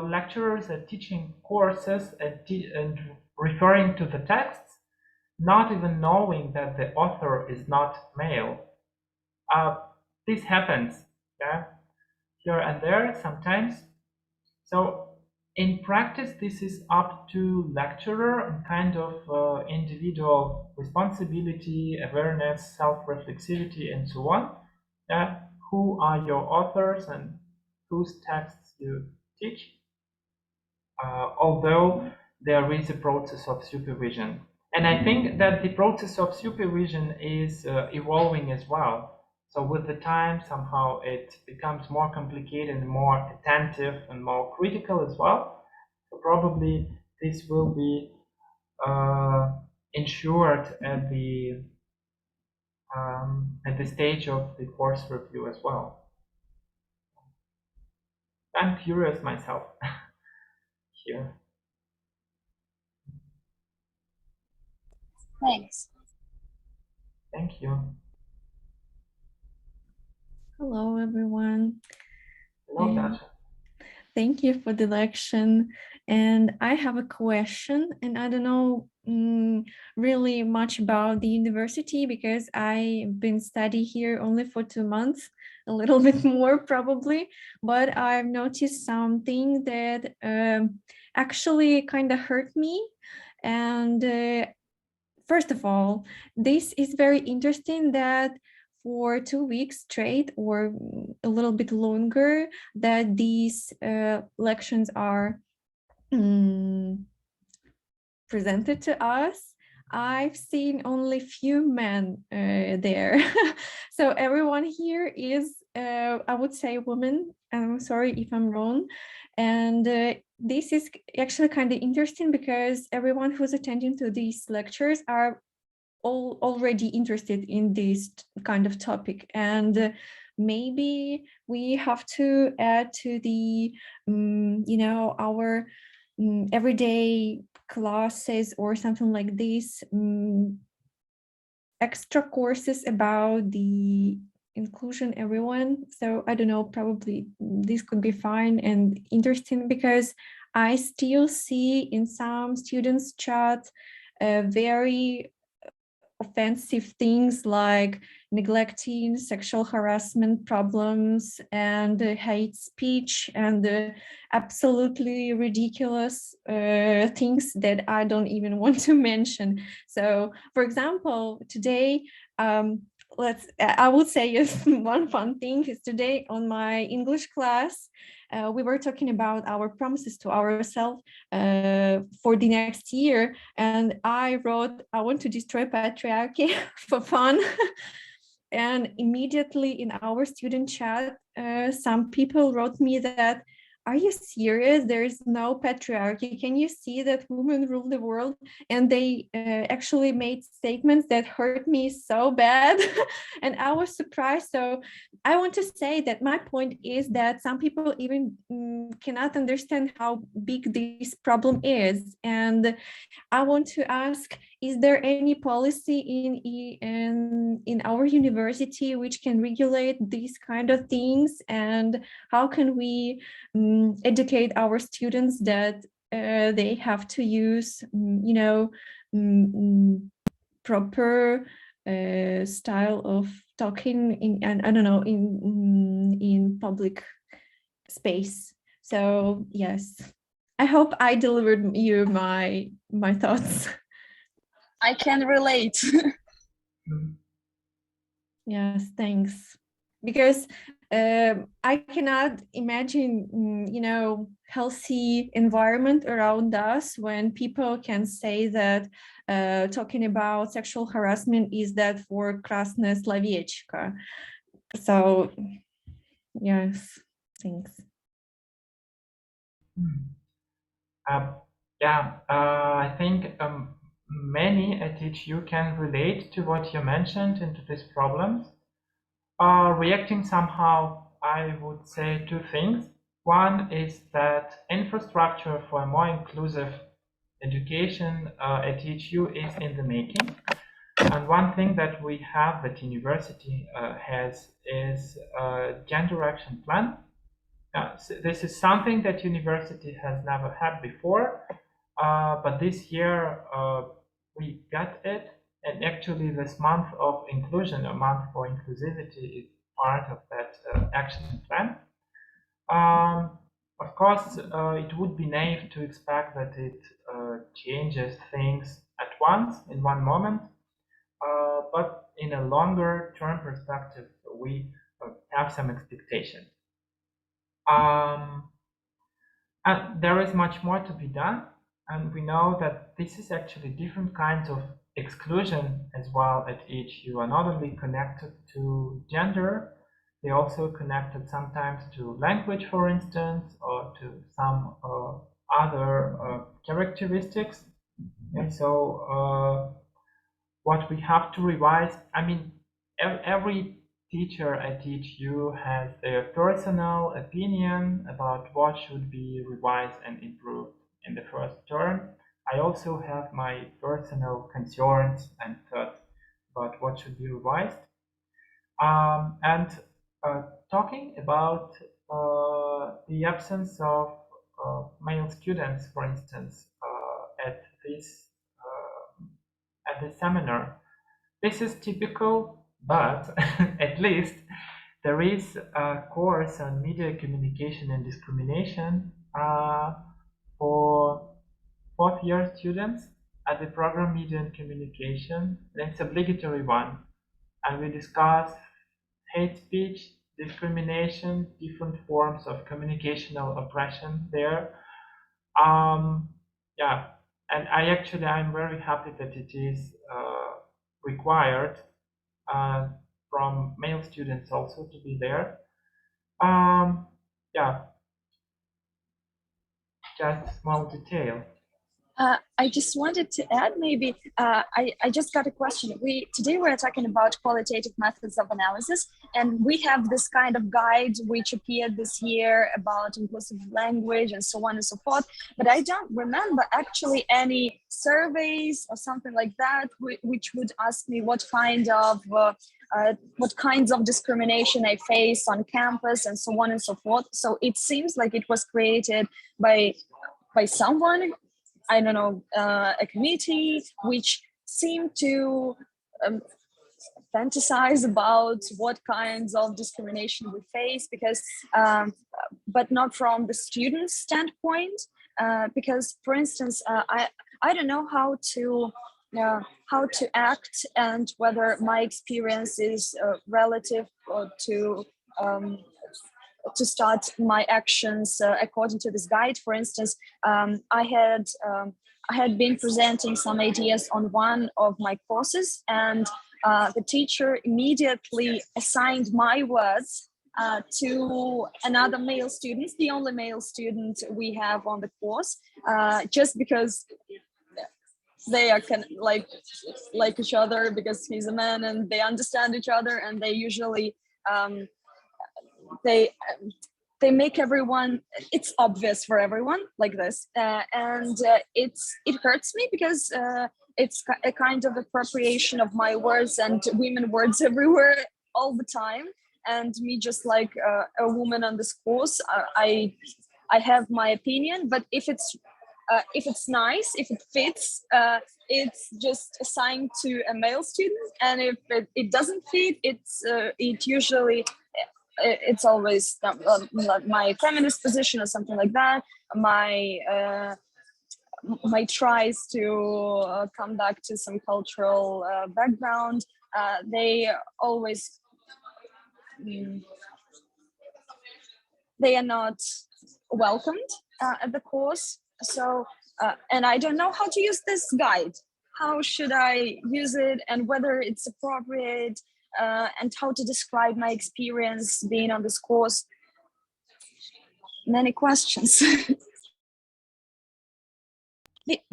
[SPEAKER 2] lecturers are teaching courses and referring to the texts, not even knowing that the author is not male. This happens, yeah, here and there sometimes. So in practice, this is up to lecturer and kind of individual responsibility, awareness, self-reflexivity, and so on. Who are your authors and whose texts you teach? Although there is a process of supervision. And I think that the process of supervision is evolving as well. So with the time, somehow it becomes more complicated and more attentive and more critical as well. So probably this will be ensured at the stage of the course review as well. I'm curious myself here.
[SPEAKER 3] Thanks.
[SPEAKER 2] Thank you.
[SPEAKER 4] Hello, everyone.
[SPEAKER 2] Hello, Dasha.
[SPEAKER 4] Thank you for the lecture. And I have a question, and I don't know really much about the university because I've been studying here only for 2 months, a little bit more probably, but I've noticed something that actually kind of hurt me. And first of all, this is very interesting that for 2 weeks straight or a little bit longer that these lections are presented to us. I've seen only few men there. So everyone here is, I would say, women. I'm sorry if I'm wrong. And this is actually kind of interesting because everyone who's attending to these lectures are already interested in this kind of topic, and maybe we have to add to the our everyday classes or something like this, extra courses about the inclusion everyone. So I don't know, probably this could be fine and interesting because I still see in some students chat very offensive things like neglecting, sexual harassment problems, and hate speech, and absolutely ridiculous things that I don't even want to mention. So, for example, today, I would say one fun thing is today on my English class, we were talking about our promises to ourselves for the next year. And I wrote, I want to destroy patriarchy for fun. And immediately in our student chat, some people wrote me that, are you serious? There is no patriarchy. Can you see that women rule the world? And they actually made statements that hurt me so bad. And I was surprised. So I want to say that my point is that some people even cannot understand how big this problem is. And I want to ask is there any policy in our university which can regulate these kind of things, and how can we educate our students that they have to use, proper style of talking in, I don't know, in public space? So yes, I hope I delivered you my thoughts.
[SPEAKER 3] I can relate.
[SPEAKER 4] Yes, thanks. Because I cannot imagine, healthy environment around us when people can say that talking about sexual harassment is that for krasne sloviečka. So, yes, thanks.
[SPEAKER 2] I think many at THU can relate to what you mentioned into these problems. Reacting somehow, I would say two things. One is that infrastructure for a more inclusive education at THU is in the making. And one thing that we have at university has is a gender action plan. So this is something that university has never had before, but this year we got it, and actually this month of inclusion, a month for inclusivity, is part of that action plan. Of course, it would be naive to expect that it changes things at once, in one moment, but in a longer term perspective, we have some expectations. And there is much more to be done, and we know that this is actually different kinds of exclusion as well at THU are not only connected to gender, they also connected sometimes to language, for instance, or to some other characteristics. And so what we have to revise, I mean, every teacher at THU has their personal opinion about what should be revised and improved in the first term. I also have my personal concerns and thoughts about what should be revised. And talking about the absence of male students, for instance, at this seminar, this is typical. But at least there is a course on media communication and discrimination for fourth-year students at the program Media and Communication. It's an obligatory one, and we discuss hate speech, discrimination, different forms of communicational oppression there. Yeah, and I'm very happy that it is required from male students also to be there. Yeah, just a small detail.
[SPEAKER 3] I just wanted to add, maybe, I just got a question. Today we're talking about qualitative methods of analysis, and we have this kind of guide which appeared this year about inclusive language and so on and so forth, but I don't remember actually any surveys or something like that which would ask me what kinds of discrimination I face on campus and so on and so forth. So it seems like it was created by someone, I don't know, a committee which seemed to fantasize about what kinds of discrimination we face, because, but not from the student standpoint, because, for instance, I don't know how to act and whether my experience is relative to start my actions according to this guide. For instance, I had been presenting some ideas on one of my courses, and the teacher immediately assigned my words to another male student, the only male student we have on the course, just because they are like each other, because he's a man and they understand each other, and they usually they make everyone, it's obvious for everyone like this, and it hurts me because it's a kind of appropriation of my words and women words everywhere all the time. And me, just like a woman on this course, I have my opinion, but if it's nice, if it fits, it's just assigned to a male student, and if it doesn't fit, it usually it's always my feminist position or something like that. My tries to come back to some cultural background, they always they are not welcomed at the course. So and I don't know how to use this guide. How should I use it, and whether it's appropriate, and how to describe my experience being on this course. Many questions.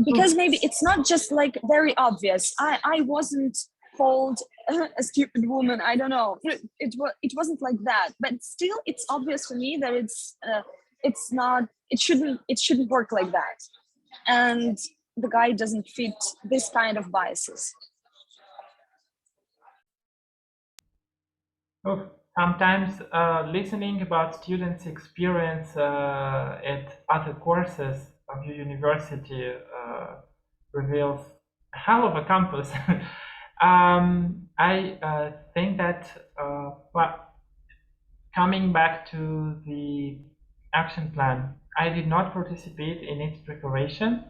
[SPEAKER 3] Because maybe it's not just like very obvious. I wasn't called a stupid woman. I don't know. It wasn't like that, but still, it's obvious for me that it's not. It shouldn't work like that, and the guide doesn't fit this kind of biases.
[SPEAKER 2] Oh, sometimes listening about students' experience at other courses of your university reveals a hell of a campus. I think that, well, coming back to the action plan, I did not participate in its preparation,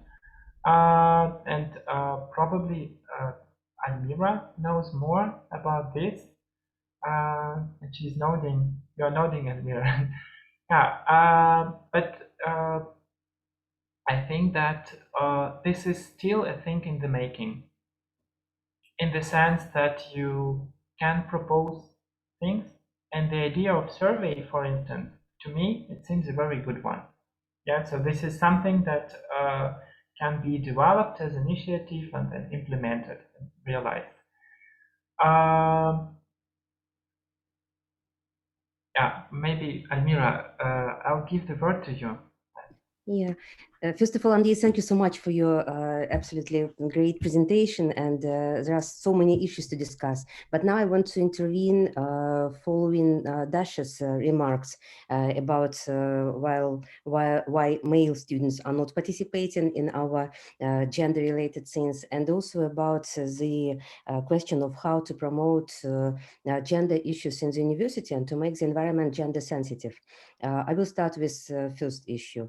[SPEAKER 2] and probably Almira knows more about this. And she's nodding. You're nodding, Almira. Yeah, but I think that this is still a thing in the making, in the sense that you can propose things, and the idea of survey, for instance, to me, it seems a very good one. Yeah, so this is something that can be developed as initiative and then implemented and realized. Yeah, maybe Almira, I'll give the word to you.
[SPEAKER 5] Yeah. First of all, Andrei, thank you so much for your absolutely great presentation, and there are so many issues to discuss. But now I want to intervene following Dasha's remarks about why male students are not participating in our gender-related things, and also about the question of how to promote gender issues in the university and to make the environment gender sensitive. I will start with first issue.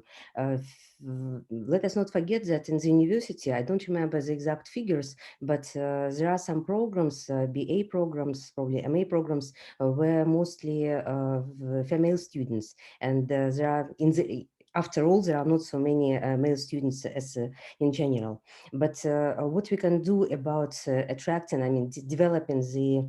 [SPEAKER 5] Let us not forget that in the university, I don't remember the exact figures, but there are some programs, BA programs, probably MA programs, where mostly female students, and there are after all, there are not so many male students as in general. But what we can do about attracting, developing the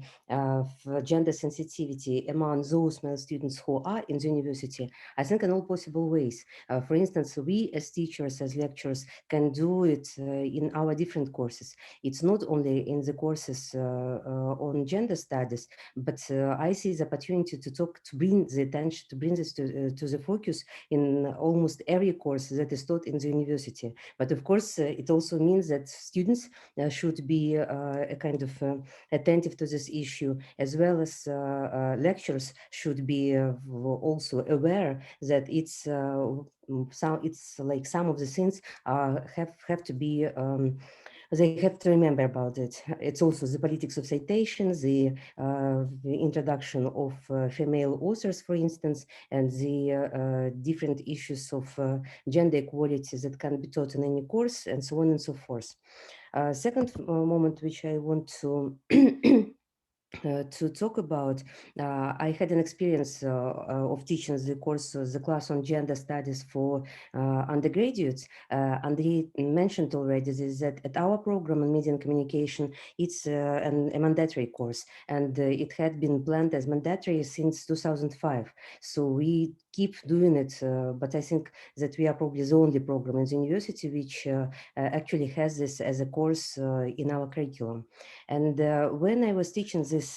[SPEAKER 5] gender sensitivity among those male students who are in the university, I think in all possible ways. For instance, we as teachers, as lecturers, can do it in our different courses. It's not only in the courses on gender studies, but I see the opportunity to bring the attention, to bring this to the focus in almost every course that is taught in the university. But of course, it also means that students should be a kind of attentive to this issue, as well as lecturers should be also aware that it's like some of the things have to be they have to remember about it. It's also the politics of citation, the introduction of female authors, for instance, and the different issues of gender equality that can be taught in any course, and so on and so forth. Second moment which I want to to talk about, I had an experience of teaching the class on gender studies for undergraduates. Andrei mentioned already this, that at our program in media and communication, it's a mandatory course, and it had been planned as mandatory since 2005. So we keep doing it, but I think that we are probably the only program in the university which actually has this as a course in our curriculum. And when I was teaching this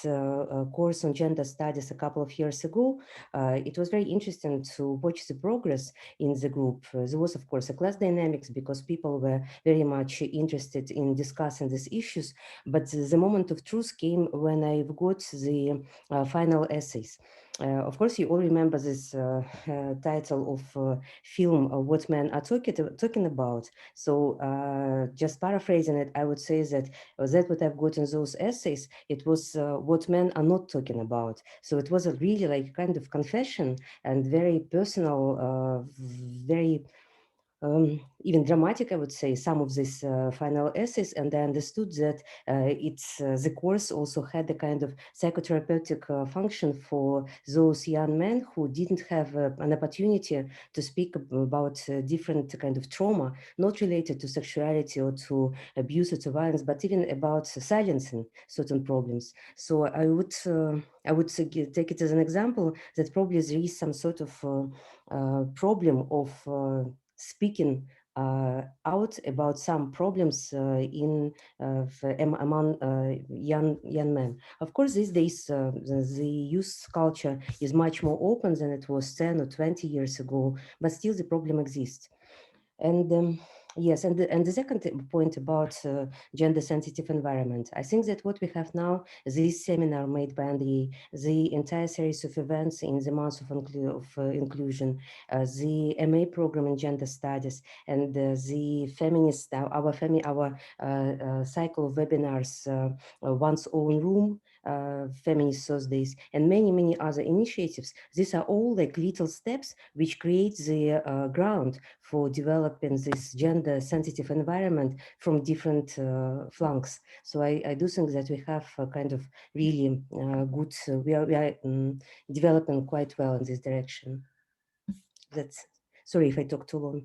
[SPEAKER 5] course on gender studies a couple of years ago, it was very interesting to watch the progress in the group. There was, of course, a class dynamics because people were very much interested in discussing these issues. But the moment of truth came when I've got the final essays. Of course, you all remember this title of film, What Men Are Talking About. So just paraphrasing it, I would say that what I've got in those essays, it was what men are not talking about. So it was a really like kind of confession and very personal, very even dramatic, I would say, some of these final essays, and I understood that the course also had a kind of psychotherapeutic function for those young men who didn't have an opportunity to speak about different kind of trauma, not related to sexuality or to abuse or to violence, but even about silencing certain problems. So I would take it as an example that probably there is some sort of problem of speaking out about some problems among young men. Of course, these days the youth culture is much more open than it was 10 or 20 years ago, but still the problem exists. And yes, and the second point about gender-sensitive environment, I think that what we have now, this seminar made by Andrei, the entire series of events in the month of inclusion, the MA program in gender studies, and the feminist, our cycle of webinars, One's Own Room, Feminist Thursdays, and many other initiatives. These are all like little steps which create the ground for developing this gender-sensitive environment from different flanks. So I do think that we have a kind of really good, we are developing quite well in this direction. That's, sorry if I talk too long.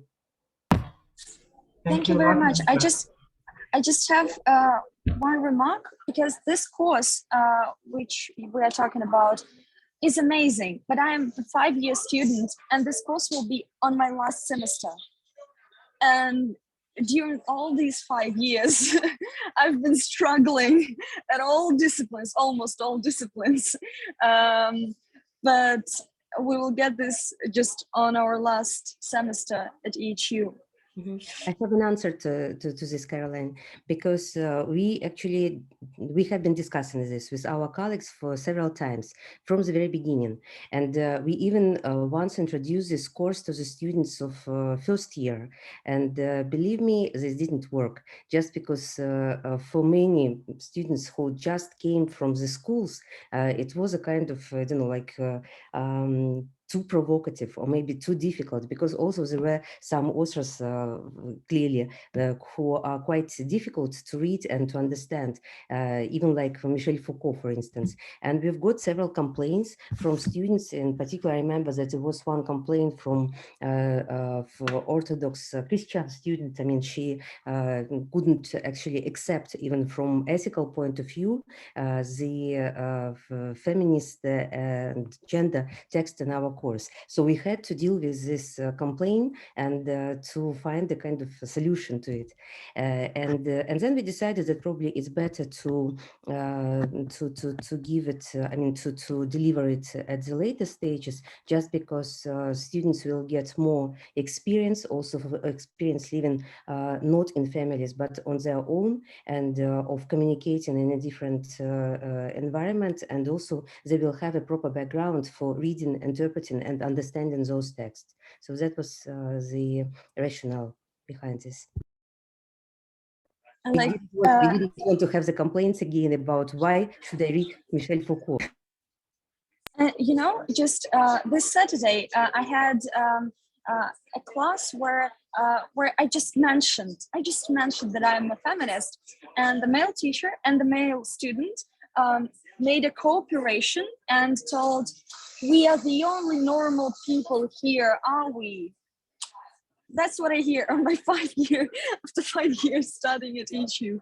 [SPEAKER 3] Thank you very much. I just have one remark, because this course, which we are talking about, is amazing, but I am a 5-year student and this course will be on my last semester. And during all these 5 years, I've been struggling at all disciplines, almost all disciplines. But we will get this just on our last semester at EHU.
[SPEAKER 5] I have an answer to this, Caroline, because we have been discussing this with our colleagues for several times from the very beginning. And we even once introduced this course to the students of first year. And believe me, this didn't work, just because for many students who just came from the schools, it was a kind of, I don't know, like too provocative or maybe too difficult, because also there were some authors clearly who are quite difficult to read and to understand, even like Michel Foucault, for instance. And we've got several complaints from students. In particular, I remember that there was one complaint from for Orthodox Christian student. I mean, she couldn't actually accept, even from ethical point of view, the feminist and gender text in our course. So we had to deal with this complaint and to find a kind of a solution to it. And then we decided that probably it's better to give it, to deliver it at the later stages, just because students will get more experience, also experience living not in families, but on their own, and of communicating in a different environment. And also they will have a proper background for reading, interpreting, and understanding those texts. So that was the rationale behind this.
[SPEAKER 3] And like,
[SPEAKER 5] we didn't want to have the complaints again about why should I read Michel Foucault.
[SPEAKER 3] You know, just this Saturday, I had a class where I just mentioned that I'm a feminist, and the male teacher and the male student made a cooperation and told, "We are the only normal people here, are we?" That's what I hear on my 5 year, after 5 years studying at EHU.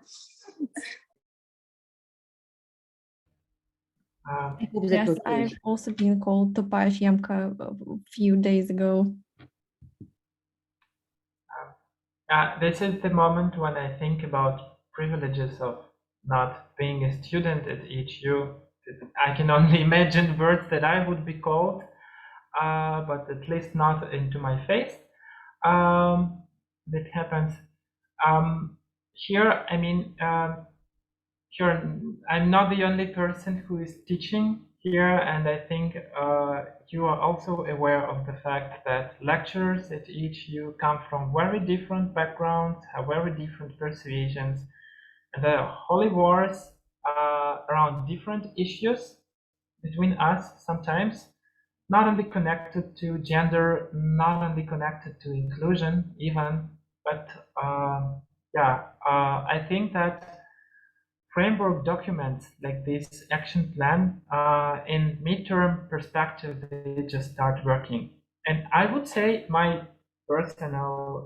[SPEAKER 5] I hope that
[SPEAKER 4] Yes,
[SPEAKER 5] will change.
[SPEAKER 4] I've also been called Tupaya Femka a few days ago.
[SPEAKER 2] This is the moment when I think about privileges of not being a student at EHU. I can only imagine words that I would be called, but at least not into my face. That happens. Here, I mean, here I'm not the only person who is teaching here, and I think you are also aware of the fact that lecturers at EHU come from very different backgrounds, have very different persuasions, and there are holy wars around different issues between us sometimes, not only connected to gender, not only connected to inclusion even, but I think that framework documents like this action plan in midterm perspective, they just start working. And I would say my personal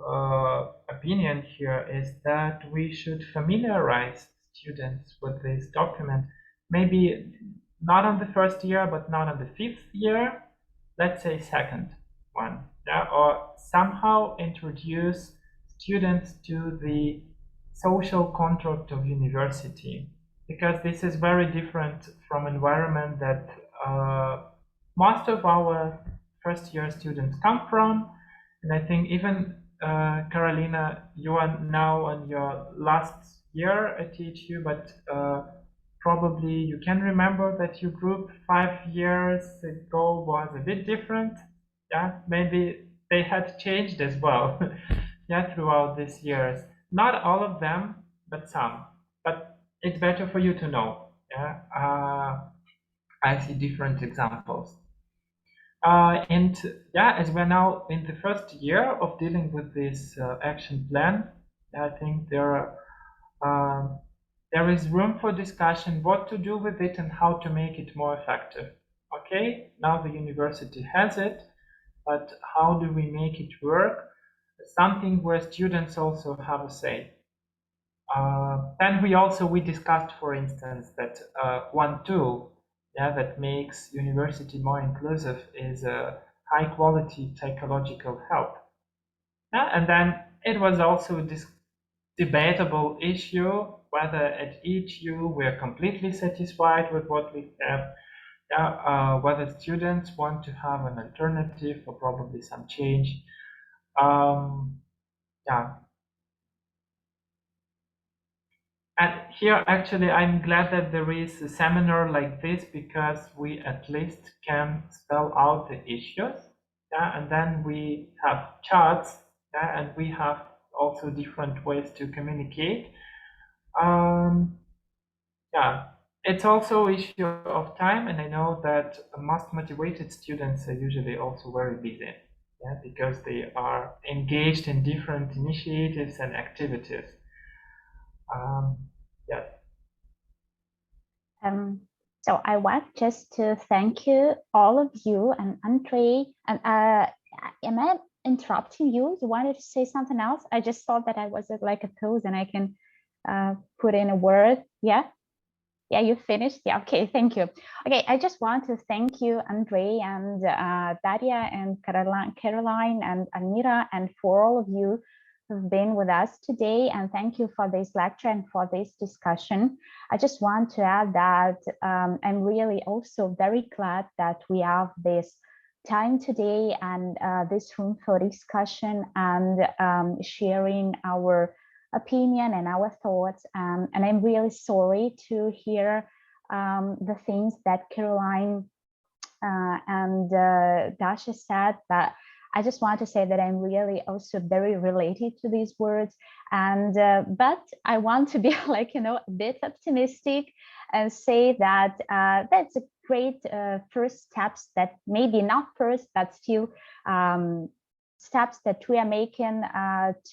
[SPEAKER 2] opinion here is that we should familiarize students with this document, maybe not on the first year, but not on the fifth year, let's say second one, yeah? Or somehow introduce students to the social contract of university, because this is very different from environment that most of our first year students come from. And I think even Carolina, you are now on your last year at THU, but probably you can remember that your group 5 years ago was a bit different. Yeah, maybe they had changed as well. Yeah, throughout these years. Not all of them, but some. But it's better for you to know. Yeah, I see different examples. And yeah, as we're now in the first year of dealing with this action plan, I think there is room for discussion what to do with it and how to make it more effective. Okay, now the university has it, but how do we make it work? Something where students also have a say. Then we discussed, for instance, that one tool, yeah, that makes university more inclusive is a high quality psychological help. Yeah, and then it was also this debatable issue whether at EHU we're completely satisfied with what we have, whether students want to have an alternative or probably some change. Yeah. And here, actually, I'm glad that there is a seminar like this, because we at least can spell out the issues, yeah, and then we have charts, yeah, and we have also different ways to communicate. Yeah, it's also an issue of time, and I know that most motivated students are usually also very busy, yeah, because they are engaged in different initiatives and activities. Yes.
[SPEAKER 1] So I want just to thank you, all of you, and Andrei. And am I interrupting you? You wanted to say something else? I just thought that I was at like a pause and I can put in a word. Yeah. Yeah, you finished? Yeah, okay, thank you. Okay, I just want to thank you, Andrei and Daria and Caroline and Almira, and for all of you who've been with us today, and thank you for this lecture and for this discussion. I just want to add that I'm really also very glad that we have this time today and this room for discussion and sharing our opinion and our thoughts, and I'm really sorry to hear the things that Caroline and Dasha said, but I just want to say that I'm really also very related to these words, and but I want to be like, you know, a bit optimistic and say that that's a great first steps, that maybe not first, but still steps that we are making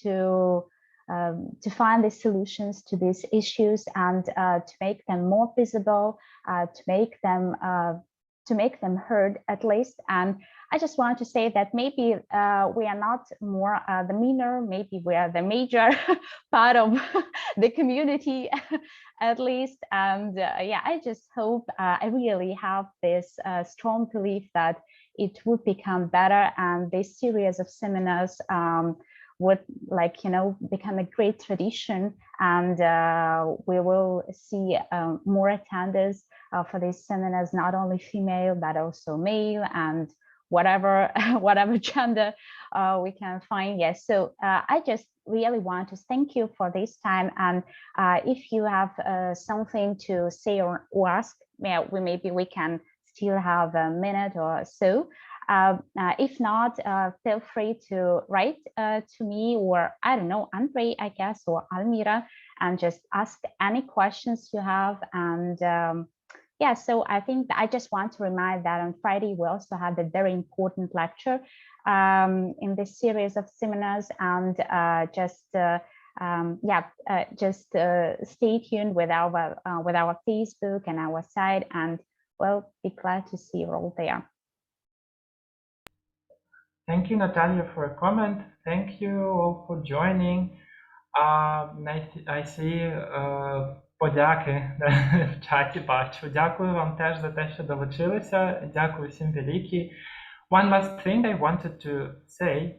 [SPEAKER 1] to find the solutions to these issues and to make them more visible, to make them to make them heard at least. And I just want to say that maybe we are not more the minor, maybe we are the major part of the community at least. And yeah, I just hope, I really have this strong belief that it would become better, and this series of seminars would, like, you know, become a great tradition, and we will see more attendance for these seminars, not only female but also male and whatever whatever gender we can find. Yes, so I just really want to thank you for this time, and if you have something to say or ask, maybe we can still have a minute or so. If not, feel free to write to me, or I don't know, Andrei, I guess, or Almira, and just ask any questions you have. And yeah, so I think I just want to remind that on Friday we also had a very important lecture in this series of seminars, and just stay tuned with our Facebook and our site, and we'll be glad to see you all there.
[SPEAKER 2] Thank you, Natalia, for a comment. Thank you all for joining. I see подяки в чаті бачу. Дякую вам теж за те, що долучилися. Дякую всім великі. One last thing I wanted to say,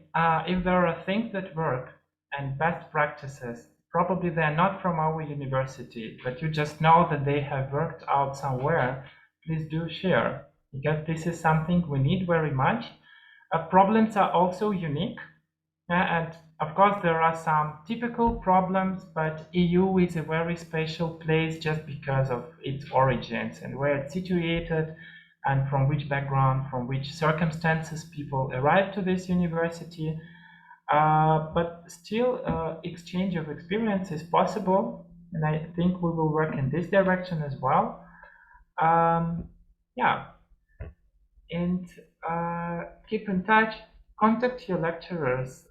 [SPEAKER 2] if there are things that work and best practices, probably they're not from our university, but you just know that they have worked out somewhere, please do share, because this is something we need very much. Problems are also unique, and of course there are some typical problems, but EU is a very special place just because of its origins and where it's situated, and from which background, from which circumstances people arrive to this university. But still, exchange of experience is possible, and I think we will work in this direction as well. Yeah, and keep in touch, contact your lecturers,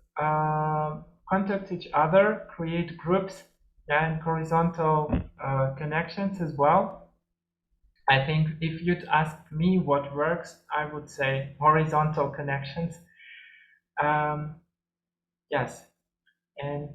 [SPEAKER 2] contact each other, create groups and horizontal connections as well. I think if you'd ask me what works, I would say horizontal connections. Yes, and